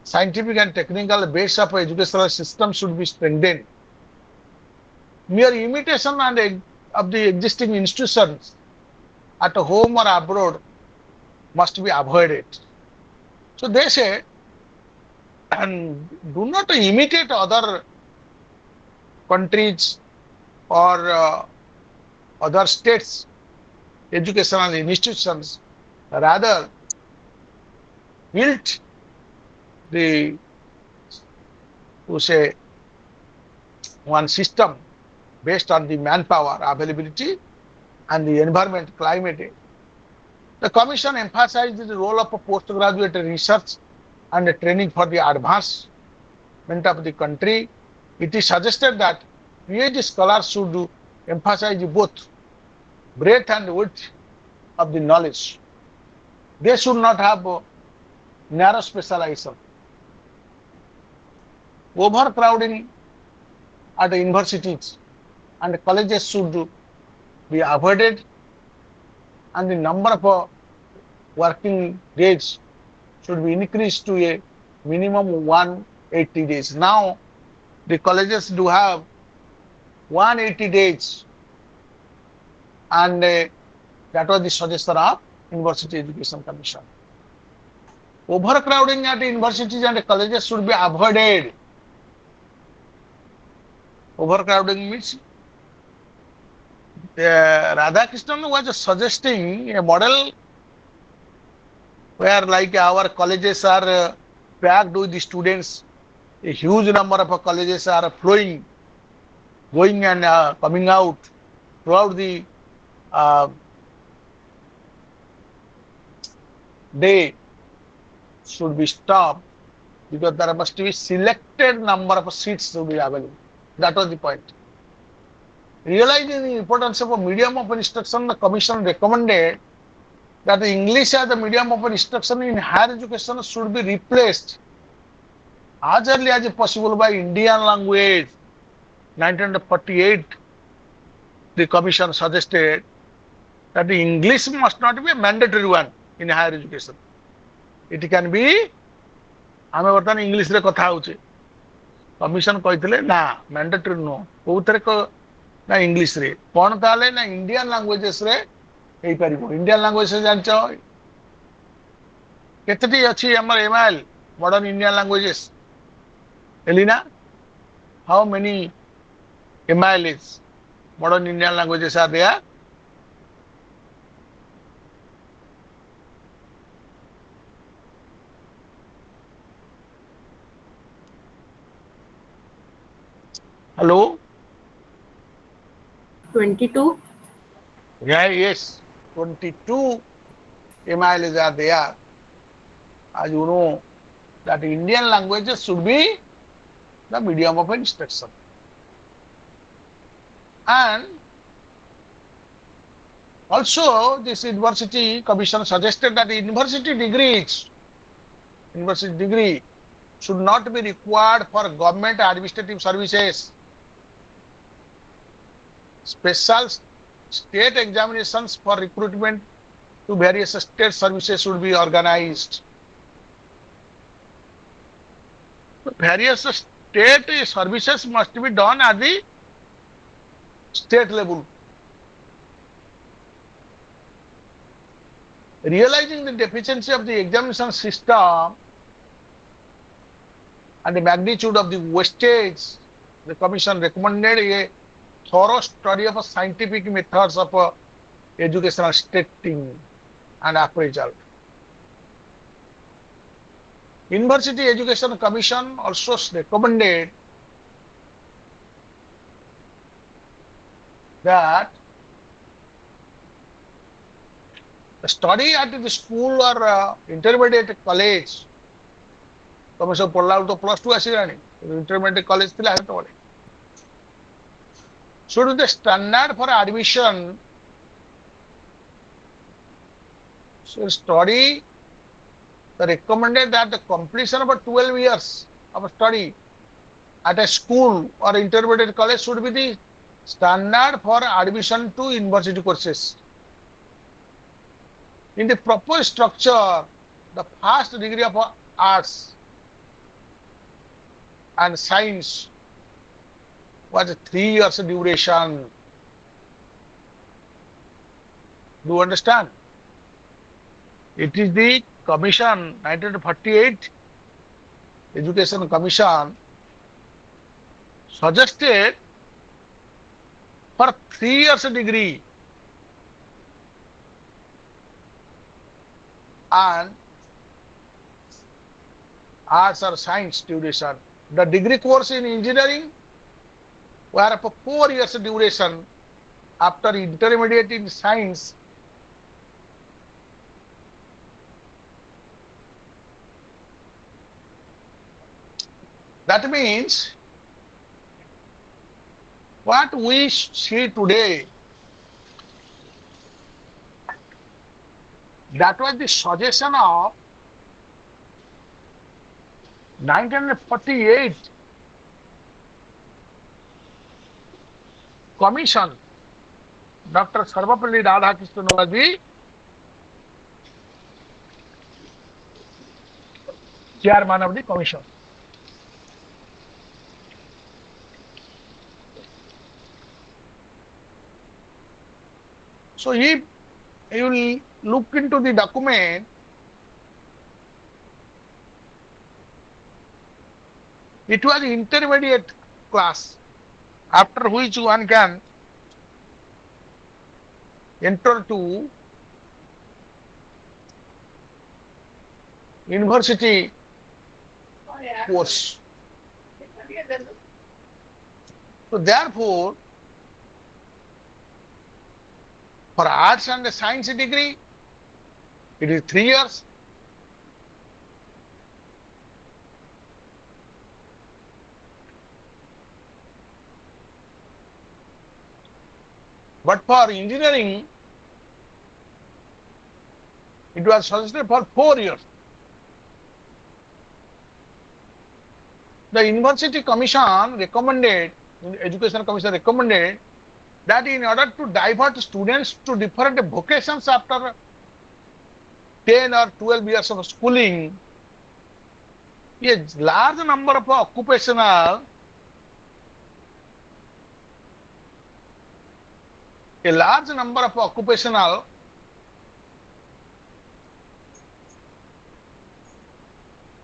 scientific and technical base of educational system should be strengthened. Mere imitation and of the existing institutions at home or abroad must be avoided. So they say, and do not imitate other countries or other states educational institutions, rather build the, to say, one system based on the manpower availability and the environment climate. The commission emphasized the role of postgraduate research and training for the advancement of the country. It is suggested that PhD scholars should emphasize both breadth and width of the knowledge. They should not have narrow specialization. Overcrowding at the universities and colleges should be avoided, and the number of working days should be increased to a minimum of 180 days. Now, the colleges do have 180 days, and that was the suggestion of University Education Commission. Overcrowding at universities and colleges should be avoided. Overcrowding means Radhakrishnan was suggesting a model where, like, our colleges are packed with the students, a huge number of colleges are flowing, going and coming out throughout the day, should be stopped, because there must be selected number of seats to be available. That was the point. Realizing the importance of a medium of instruction, the commission recommended that the English as the medium of instruction in higher education should be replaced as early as possible by Indian language. 1948, the commission suggested that the English must not be a mandatory one in higher education. It can be, ଆମେ ବର୍ତ୍ତମାନ ଇଂଲିଶରେ କଥା ହଉଛେ, commission କହିଥିଲେ ନା mandatory ନୁହଁ, କୋଉଥିରେ ନା ଇଂଲିଶରେ। କ'ଣ ତାହେଲେ ନା ଇଣ୍ଡିଆନ୍ ଲାଙ୍ଗୁଏଜେସରେ ହେଇପାରିବ। ଇଣ୍ଡିଆନ୍ ଲାଙ୍ଗୁଏଜରେ ଜାଣିଛ କେତେଟି ଅଛି ଆମର MIL, modern Indian languages? Elina, how many MILs, modern Indian languages, are there? Hello? 22. Yeah, yes, 22 MILs are there. As you know, that Indian languages should be the medium of instruction. And also, this university commission suggested that the university degree should not be required for government administrative services. Special state examinations for recruitment to various state services should be organized. Various state services must be done at the state level. Realizing the deficiency of the examination system and the magnitude of the wastage, the commission recommended a thorough study of scientific methods of educational testing and appraisal. University Education Commission also recommended that the study at the school or intermediate college, ତମେ ସବୁ ପଢିଲା ବେଳକୁ ତ +2 ଆସିଲାଣି, intermediate college ଥିଲା ସେତେବେଳେ, should be the standard for admission. So study, the recommended that the completion of 12 years of study at a school or intermediate college should be the standard for admission to university courses. In the proper structure, the first degree of arts and science was 3 years duration, Do you understand? It is the Commission 1948 Education Commission suggested for 3 years degree and arts or science duration. The degree course in engineering were for 4 years duration after intermediate in science. That means what we see today, that was the suggestion of 1948 Commission. Dr. Sarvapalli Radhakrishnan was the chairman of the commission. So if you will look into the document, it was intermediate class, after which one can enter to university course. So therefore, for arts and science degree, it is 3 years. But for engineering, it was suggested for 4 years. The University Commission recommended, Education Commission recommended that in order to divert students to different vocations after 10 or 12 years of schooling, a large number of occupational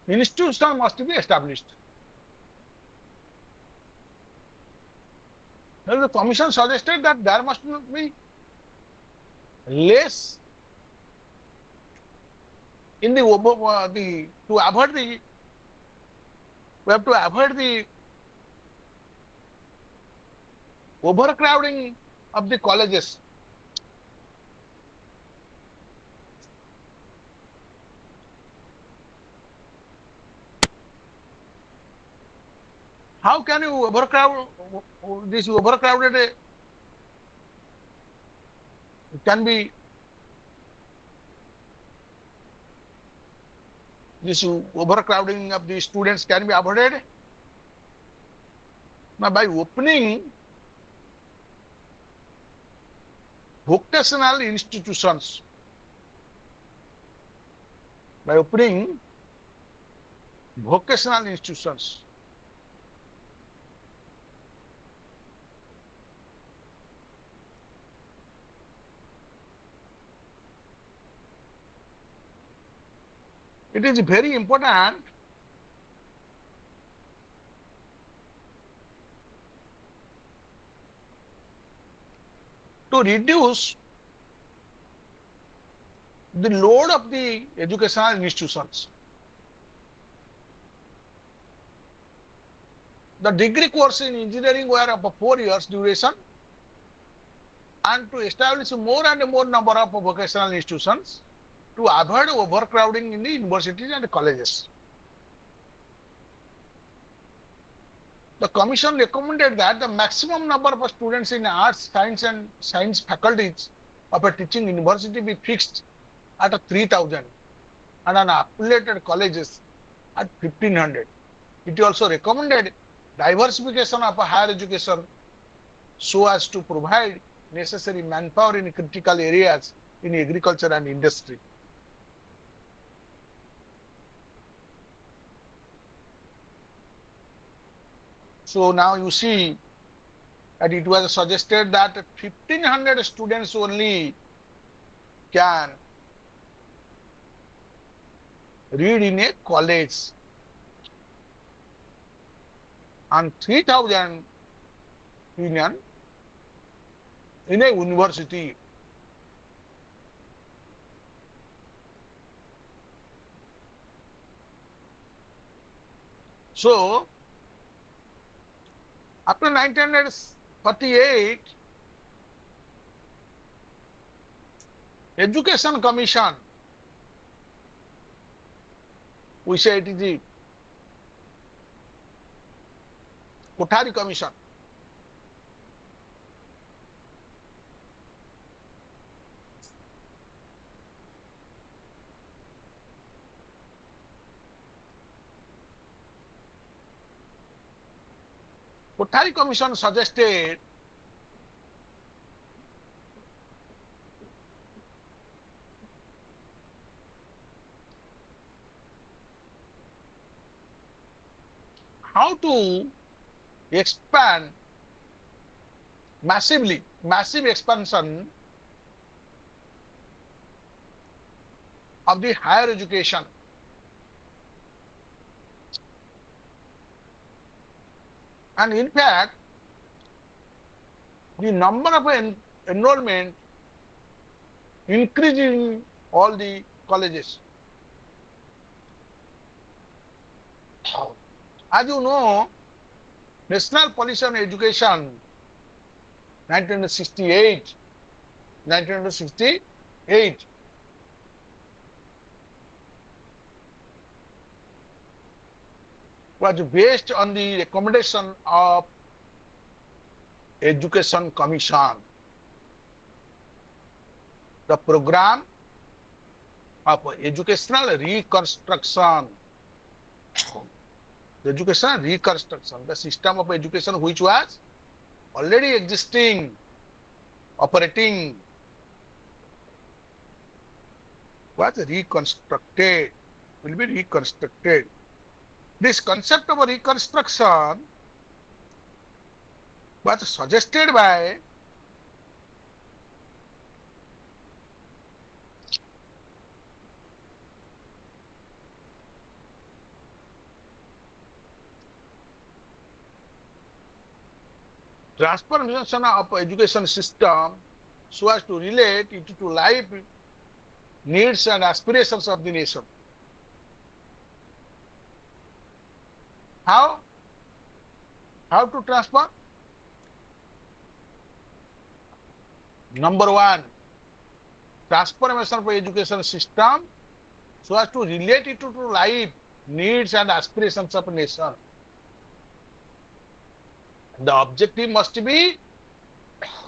institutions must be established. Now, the commission suggested that there must be less in to avoid the we have to avoid the overcrowding of the colleges. How can you overcrowd this overcrowded? It can be this overcrowding of the students can be avoided now by opening vocational institutions. By opening vocational institutions. It is very important to reduce the load of the educational institutions. The degree course in engineering were of 4 years duration, and to establish more and more number of vocational institutions to avoid overcrowding in the universities and colleges. The commission recommended that the maximum number of students in arts, science and science faculties of a teaching university be fixed at 3,000 and on affiliated colleges at 1,500. It also recommended diversification of higher education so as to provide necessary manpower in critical areas in agriculture and industry. So now you see that it was suggested that 1,500 students only can read in a college and 3,000 union in a university. So, after 1948, Education Commission, we say it is the Kothari Commission. Kothari Commission suggested how to expand massive expansion of the higher education. And in fact, the number of enrollment increased in all the colleges. As you know, National Policy on Education 1968 was based on the recommendation of Education Commission. The program of educational reconstruction. The educational reconstruction, the system of education which was already existing, operating, was reconstructed, will be reconstructed. This concept of reconstruction was suggested by transformation of education system so as to relate it to life needs and aspirations of the nation. How? How to transform? Number one, transformation of education system so as to relate it to life needs and aspirations of nation. The objective must be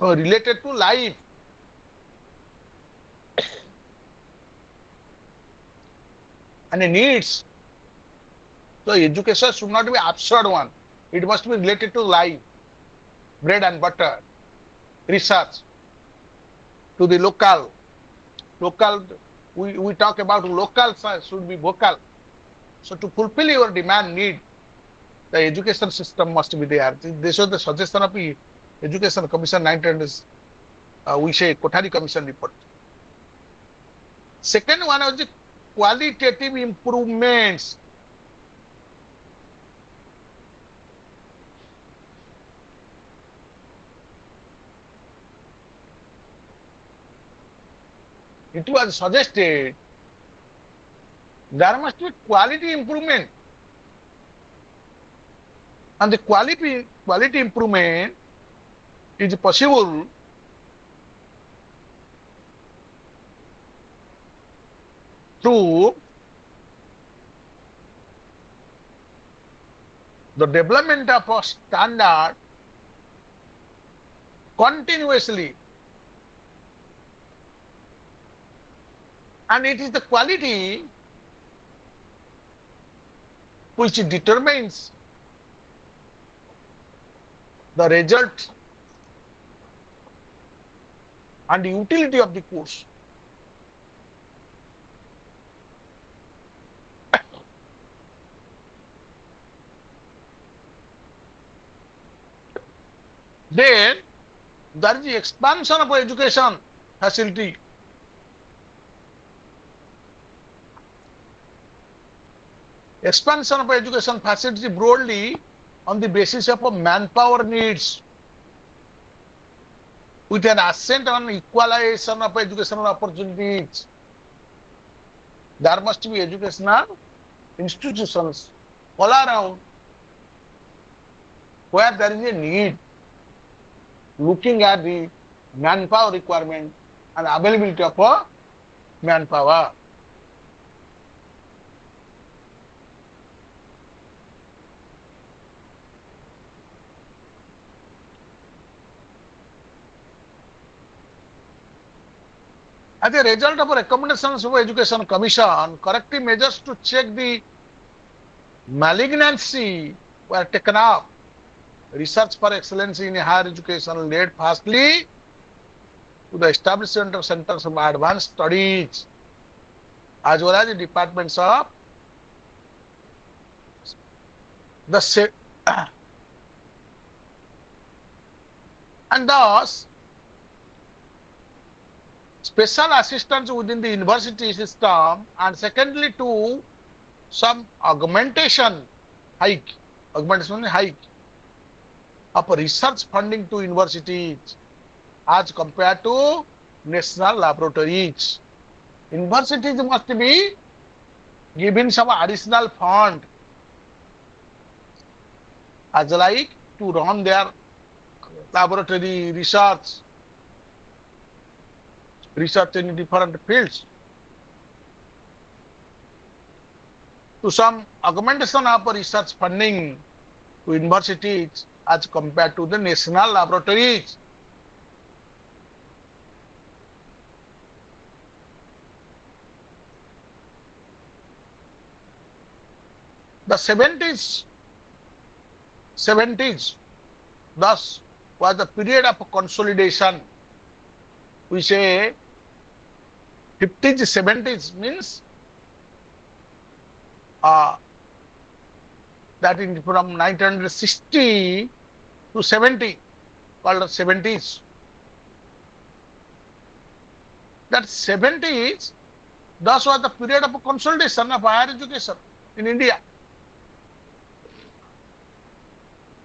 related to life. And the needs. So education should not be absurd one. It must be related to life, bread and butter, research, to the local. We talk about local should be vocal. So to fulfill your demand need, the education system must be there. This was the suggestion of the Education Commission 1900, we say Kothari Commission report. Second one was the qualitative improvements. It was suggested there must be quality improvement. And the quality improvement is possible through the development of a standard continuously. And it is the quality which determines the result and the utility of the course. Then there is the expansion of education facility. expansion of education facility broadly on the basis of manpower needs with an accent on equalization of educational opportunities. There must be educational institutions all around where there is a need, looking at the manpower requirement and availability of manpower. As a result of recommendations of Education Commission, corrective measures to check the malignancy were taken up. Research for excellence in higher education led firstly to the establishment of centers of advanced studies as well as the departments of the and thus special assistance within the university system, and secondly to some augmentation hike of research funding to universities as compared to national laboratories. Universities must be given some additional fund as like to run their laboratory research in different fields, to some augmentation of research funding to universities as compared to the national laboratories. The 70s thus was the period of consolidation. We say 50s, 70s means that in from 1960 to 70 called the 70s. That 70s thus was the period of consolidation of higher education in India.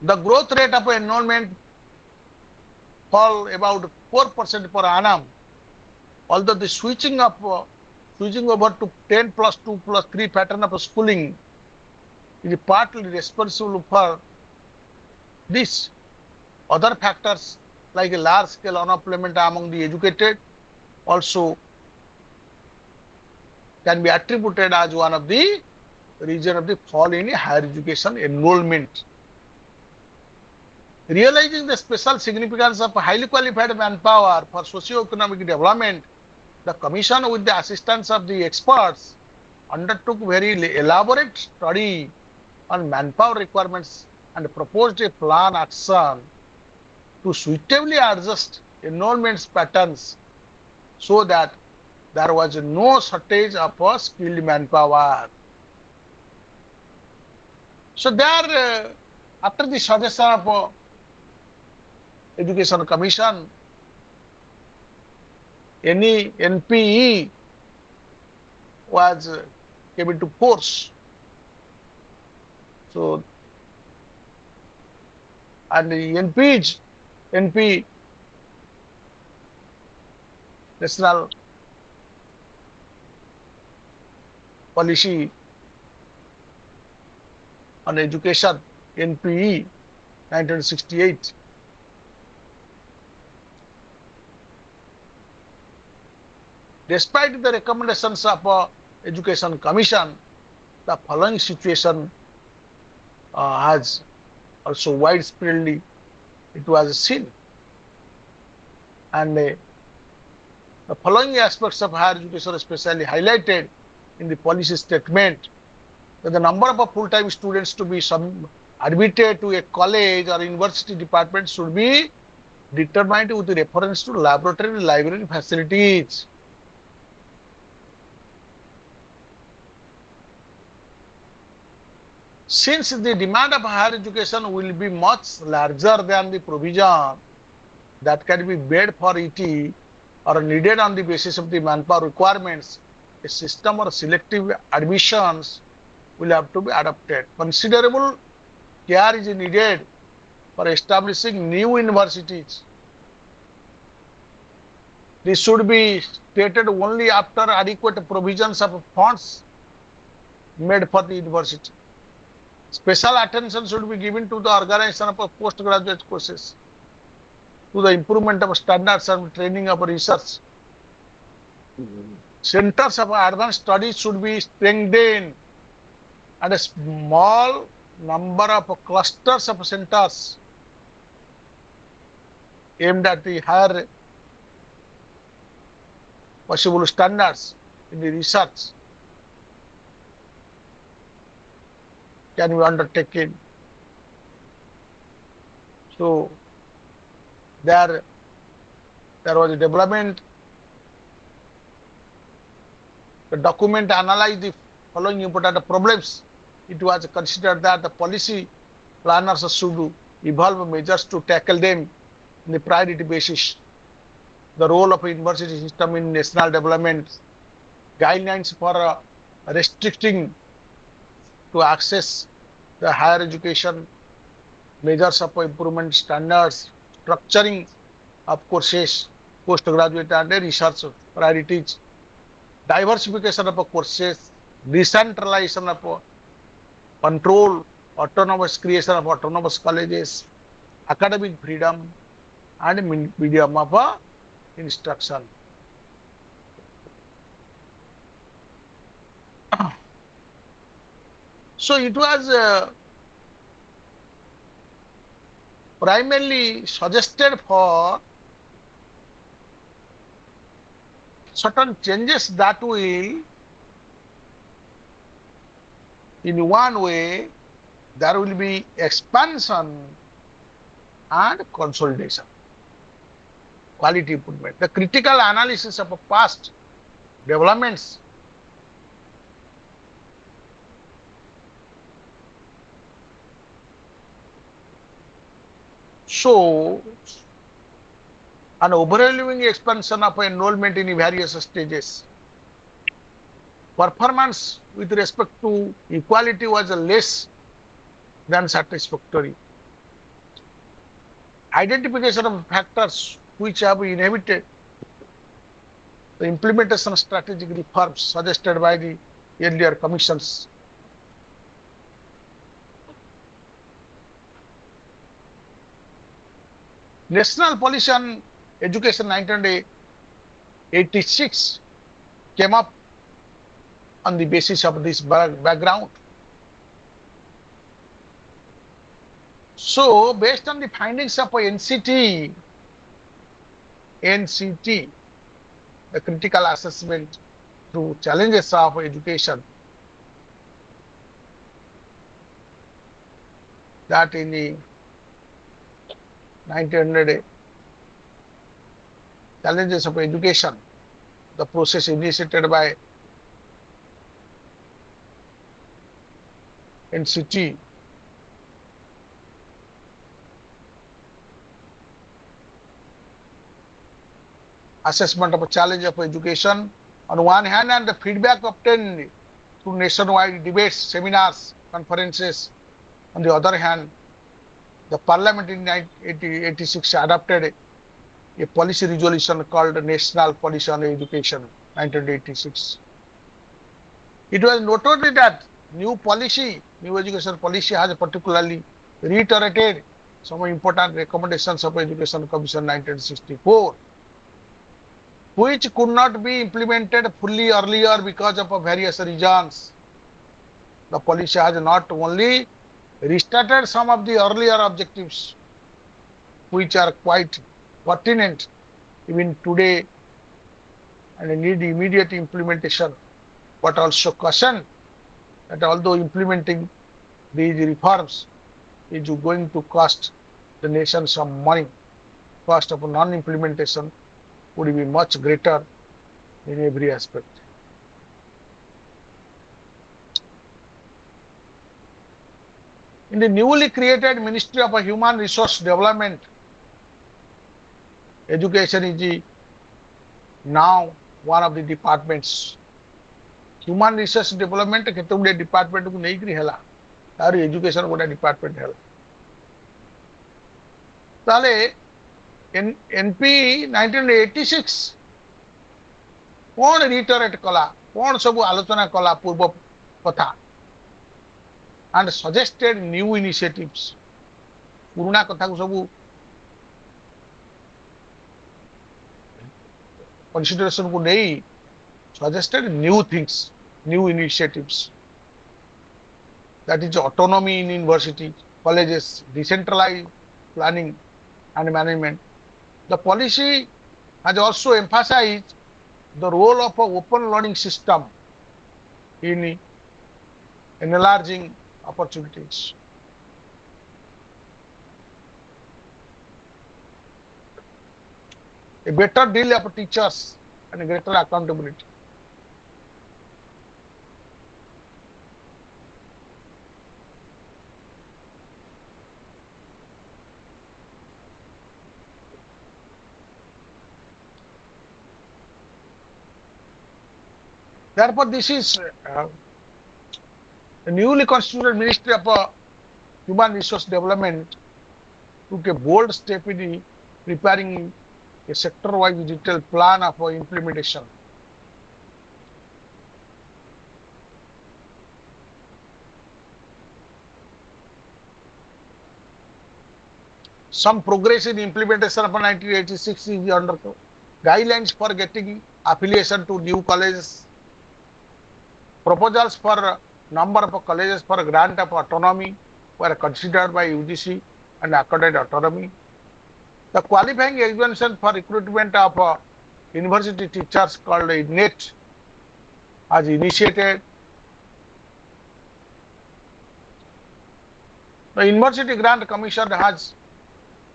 The growth rate of enrollment fall about 4% per annum, although the switching over to 10 plus 2 plus 3 pattern of schooling is partly responsible for this. Other factors like a large scale unemployment among the educated also can be attributed as one of the reason of the fall in higher education enrollment. Realizing the special significance of highly qualified manpower for socio-economic development, the Commission, with the assistance of the experts, undertook very elaborate study on manpower requirements and proposed a plan action to suitably adjust enrollment patterns so that there was no shortage of skilled manpower. So there, after the suggestion of Education Commission, any NPE was came into force. So, and the NP, National Policy on Education, NPE, 1968. Despite the recommendations of Education Commission, the following situation has also widespreadly it was seen, and the following aspects of higher education especially highlighted in the policy statement, that the number of full-time students to be admitted to a college or university department should be determined with reference to laboratory and library facilities. Since the demand of higher education will be much larger than the provision that can be made for it or needed on the basis of the manpower requirements, a system of selective admissions will have to be adopted. Considerable care is needed for establishing new universities. This should be stated only after adequate provisions of funds made for the university. Special attention should be given to the organization of postgraduate courses, to the improvement of standards and training of research. Centers of advanced studies should be strengthened, and a small number of clusters of centers aimed at the higher possible standards in the research can be undertaken. So there was a development. The document analyzed the following important problems. It was considered that the policy planners should evolve measures to tackle them on the priority basis. The role of a university system in national development, guidelines for restricting to access the higher education, measures of improvement standards, structuring of courses, postgraduate and research priorities, diversification of courses, decentralization of control, autonomous creation of autonomous colleges, academic freedom, and medium of instruction. So it was primarily suggested for certain changes that will, in one way, there will be expansion and consolidation, quality improvement. The critical analysis of past developments show an overwhelming expansion of enrollment in various stages. Performance with respect to equality was less than satisfactory. Identification of factors which have inhibited the implementation of strategic reforms suggested by the earlier commissions. National Policy on Education 1986 came up on the basis of this background. So, based on the findings of NCT, the critical assessment through challenges of education, that in the 1900 challenges of education, the process initiated by NCT assessment of a challenge of education on one hand, and the feedback obtained through nationwide debates, seminars, conferences on the other hand. The Parliament in 1986 adopted a policy resolution called National Policy on Education 1986. It was noted that new education policy has particularly reiterated some important recommendations of Education Commission 1964, which could not be implemented fully earlier because of various reasons. The policy has not only restarted some of the earlier objectives, which are quite pertinent even today and need immediate implementation, but also caution that although implementing these reforms is going to cost the nation some money, cost of non-implementation would be much greater in every aspect. In the newly created Ministry of Human Resource Development, education is now one of the departments human resource development केते गुडे department को नहीं करी हला तार education गोटे department हला ताले एनपी 1986 कौन रिटरेट कला कौन सब आलोचना कला पूर्व कथा एंड सजेस्टेड न्यू इनिशिएटिव्स पुराना कथा को सब कंसिडरेशन को नहीं suggested new things, new initiatives. That is autonomy in university, colleges, decentralized planning and management. The policy has also emphasized the role of an open learning system in enlarging opportunities. A better deal of teachers and greater accountability. Therefore, this is the newly constituted Ministry of Human Resource Development took a bold step in preparing a sector-wise detailed plan of implementation. Some progress in implementation of 1986 is under guidelines for getting affiliation to new colleges, proposals for number of colleges for grant of autonomy were considered by UGC and accorded autonomy. The qualifying exemption for recruitment of university teachers called NET has initiated. The University Grant Commission has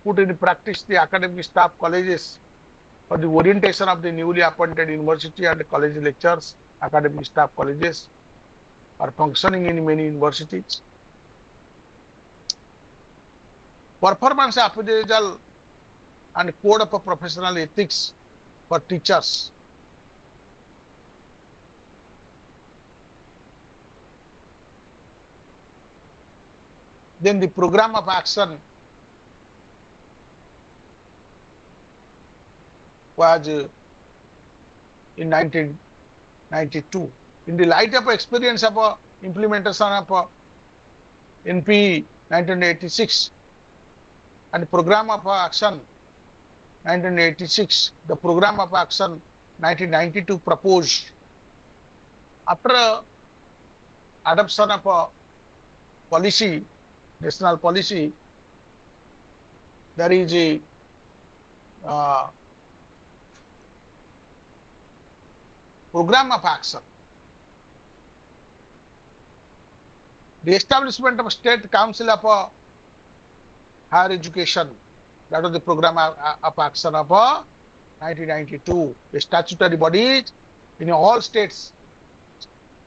put in practice the academic staff colleges for the orientation of the newly appointed university and college lecturers. Academic staff colleges are functioning in many universities. Performance appraisal and code of professional ethics for teachers. Then the program of action was in 1992. In the light of experience of implementation of NP 1986 and program of action 1986, the program of action 1992 proposed after adoption of a policy, national policy, there is a program of action. The establishment of State Council of Higher Education, that was the program of action of 1992. The statutory bodies in all states,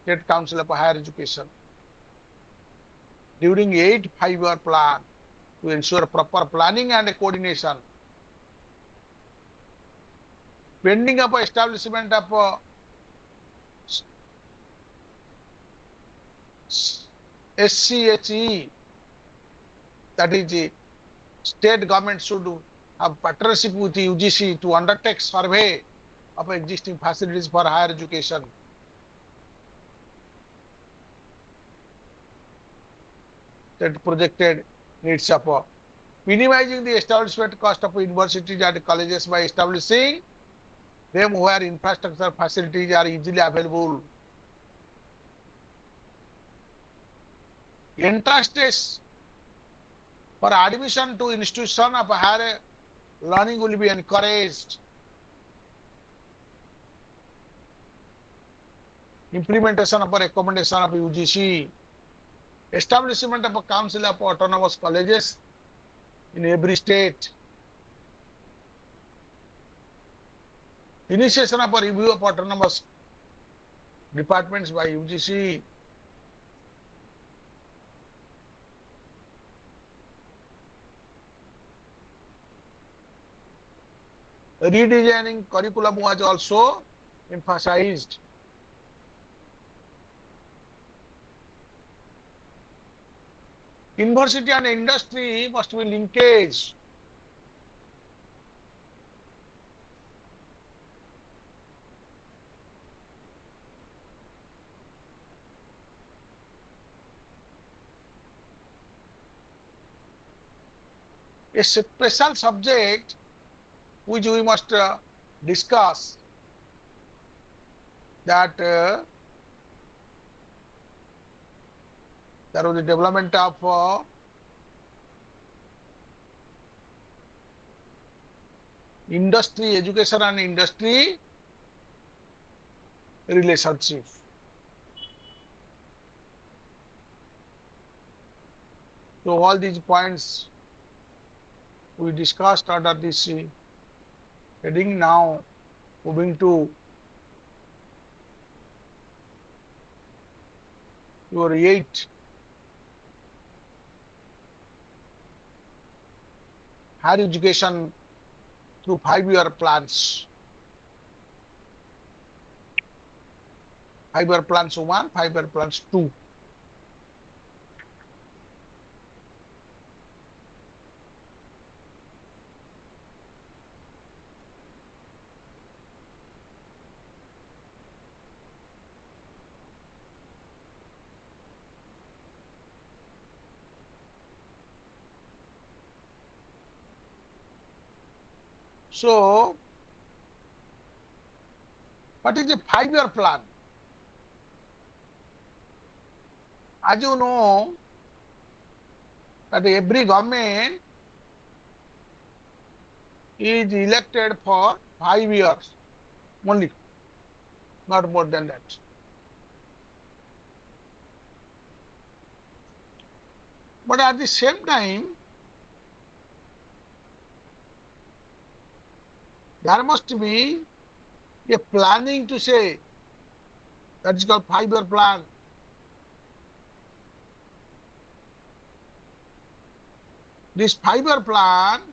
State Council of Higher Education, during 8 5-year plan to ensure proper planning and coordination. Pending of establishment of SCHE, that is the state government should have partnership with UGC to undertake survey of existing facilities for higher education. That projected needs of minimizing the establishment cost of universities and colleges by establishing them where infrastructure facilities are easily available. Entrance tests for admission to institution of higher learning will be encouraged. Implementation of a recommendation of UGC. Establishment of a council of autonomous colleges in every state. Initiation of a review of autonomous departments by UGC. Redesigning curriculum was also emphasized. University and industry must be linkage. A special subject which we must discuss, that there was the development of industry, education and industry relationship. So all these points we discussed under this heading. Now moving to your 8, higher education through 5-year plans. 5-year plans 1, 5-year plans 2. So what is a 5-year plan? As you know, that every government is elected for 5 years only, not more than that. But at the same time, there must be a planning to say, that is called 5-year plan. This 5-year plan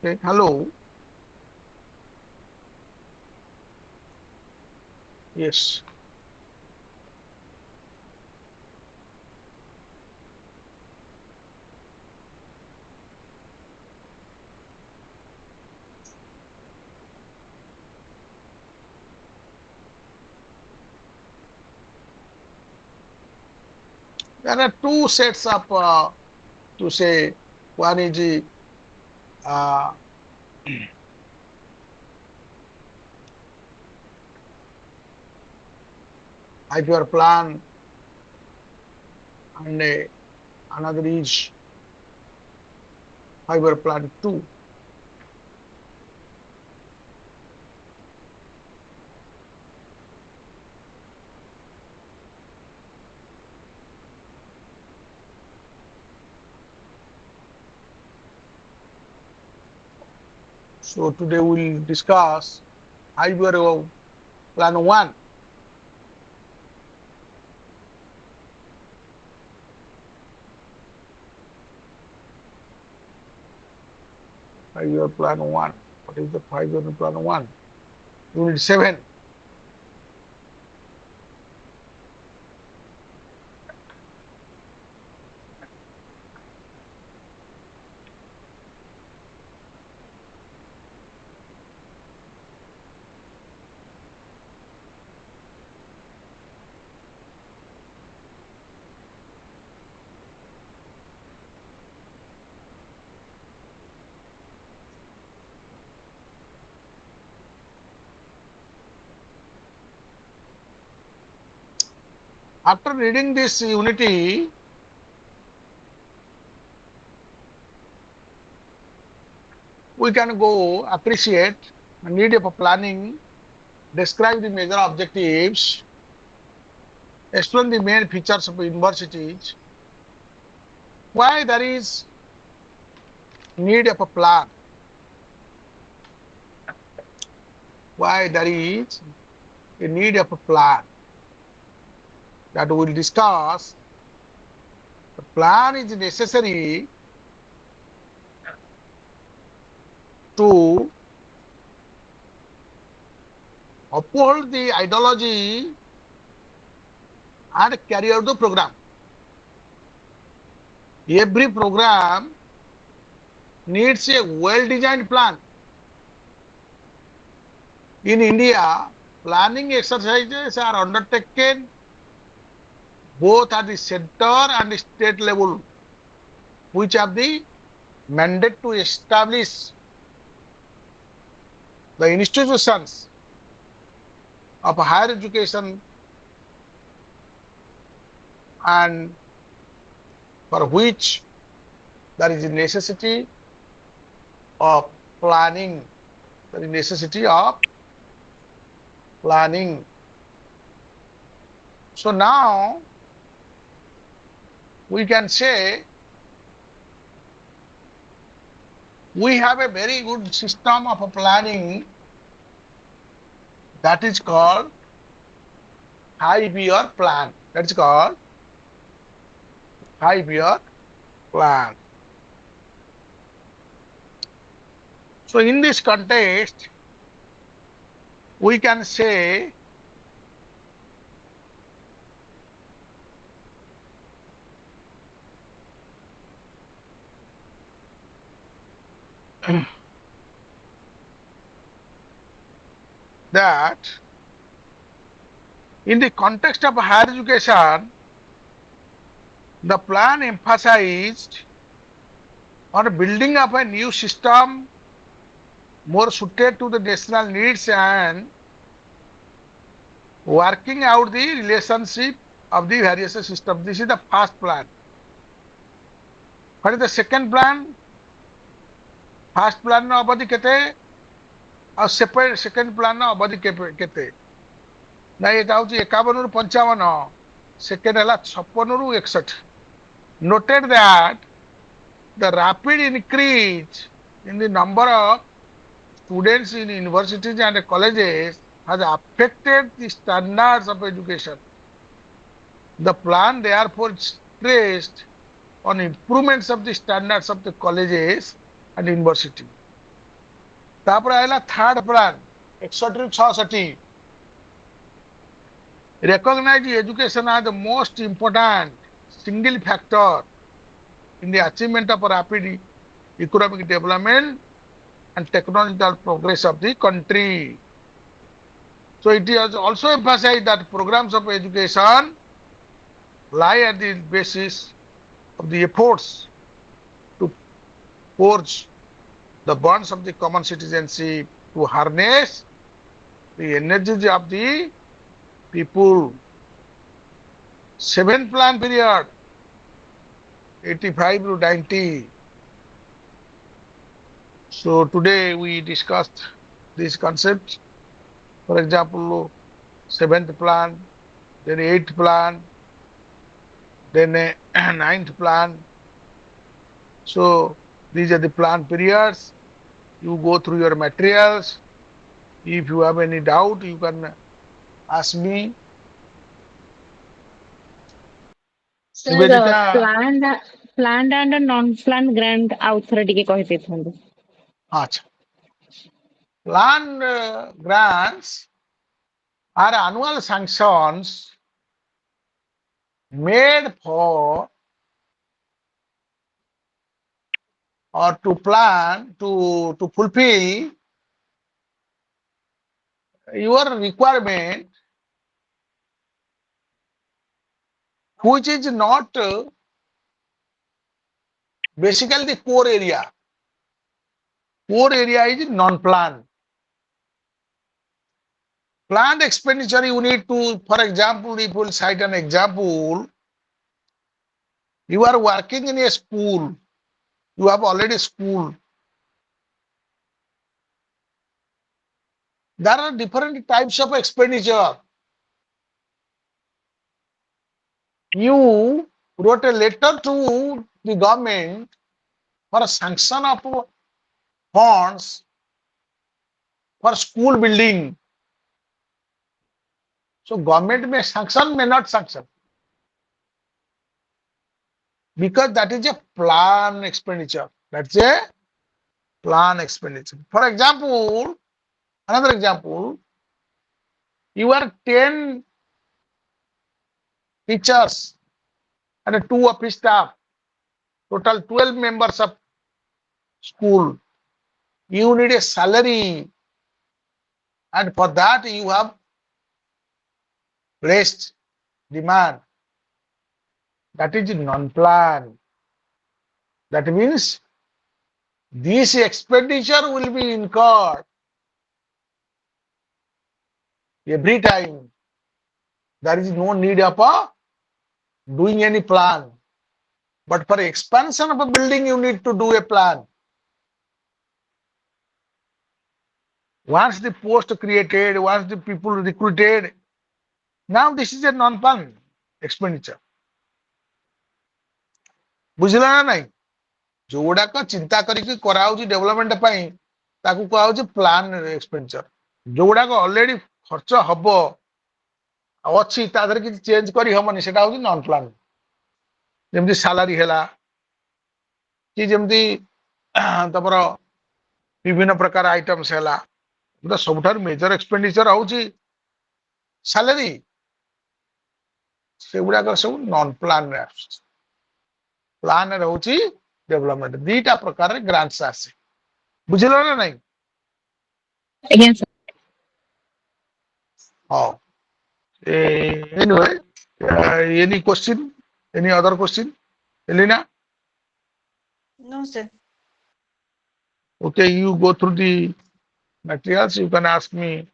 okay, hello, yes. There are two sets of to say, one is the uh, 5-year plan, and another is 5-year plan 2. So today we will discuss 5-year plan 1. Five-year plan 1. What is the 5-year plan 1? Unit 7. After reading this unity, we can go appreciate the need of planning, describe the major objectives, explain the main features of universities, why there is need of a plan, why there is a need of a plan that we will discuss. The plan is necessary to uphold the ideology and carry out the program. Every program needs a well-designed plan. In India, planning exercises are undertaken both at the center and the state level, which have the mandate to establish the institutions of higher education and for which there is a necessity of planning. There is necessity of planning. So now we can say we have a very good system of planning that is called 5-year plan. That is called 5-year plan. So in this context, we can say that in the context of higher education, the plan emphasized on building up a new system more suited to the national needs and working out the relationship of the various systems. This is the first plan. What is the second plan? First plan no अवधि केते और separate second plan no अवधि केते ना एटा होची 51 रु 55 second हला 56 रु 61. Noted that the rapid increase in the number of students in universities and colleges has affected the standards of education. The plan therefore stressed on improvements of the standards of the colleges and university. तापर आयला third plan 61 रु 66. Recognize education as the most important single factor in the achievement of rapid economic development and technological progress of the country. So it is also emphasized that programs of education lie at the basis of the efforts to forge the bonds of the common citizenship, to harness the energies of the people. Seventh plan period 85 to 90. So today we discussed these concepts. For example, seventh plan, then eighth plan, then ninth plan. So these are the plan periods. You go through your materials. If you have any doubt, you can ask me. Sir, Nivedita, planned and non-planned grant ଆଉ ଥରେ ଟିକେ କହିଦେଇଥାନ୍ତୁ. acha. Plan grants are annual sanctions made for or to plan to fulfill your requirement which is not basically the core area. Core area is non-planned. Planned expenditure you need to, for example, if we'll cite an example, you are working in a school, you have already school. There are different types of expenditure. You wrote a letter to the government for a sanction of funds for school building. So government may sanction, may not sanction, because that is a plan expenditure. That's a plan expenditure. For example, another example, you are 10 teachers and 2 office staff, total 12 members of school. You need a salary, and for that you have placed demand. That is non-plan. That means this expenditure will be incurred every time. There is no need of doing any plan. But for expansion of a building, you need to do a plan. Once the post created, once the people recruited, now this is a non-plan expenditure. ବୁଝିଲା ନା ନାଇଁ? ଯୋଉଗୁଡାକ ଚିନ୍ତା କରିକି କରାହଉଛି development ପାଇଁ ତାକୁ କୁହାହଉଛି plan expenditure. ଯୋଉଗୁଡାକ already ଖର୍ଚ୍ଚ ହବ ଆଉ ଅଛି ତା ଦେହରେ କିଛି ଚେଞ୍ଜ କରି ହବନି, ସେଟା ହଉଛି ନନ୍ ପ୍ଲାନ। ଯେମିତି ସାଲାରୀ ହେଲା, କି ଯେମିତି ତମର ବିଭିନ୍ନ ପ୍ରକାର ଆଇଟମ୍ସ ହେଲା, ସବୁଠାରୁ ମେଜର ଏକ୍ସପେଣ୍ଡିଚର ହଉଛି ସାଲାରୀ। ସେଗୁଡାକ ସବୁ ନନ୍ ପ୍ଲାନରେ ଆସୁଛି। ପ୍ଲାନ ରହୁଛି ଡେଭଲପମେଣ୍ଟ। ଦିଟା ପ୍ରକାରରେ ଗ୍ରାଣ୍ଟସ ଆସେ, ବୁଝିଲ ନା ନାଇଁ? ଆଜ୍ଞା ସାର୍। ହଉ। Anyway, any question? Any other question? Elena? No, sir. Okay, you go through the materials. You can ask me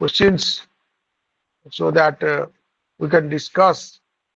questions so that we can discuss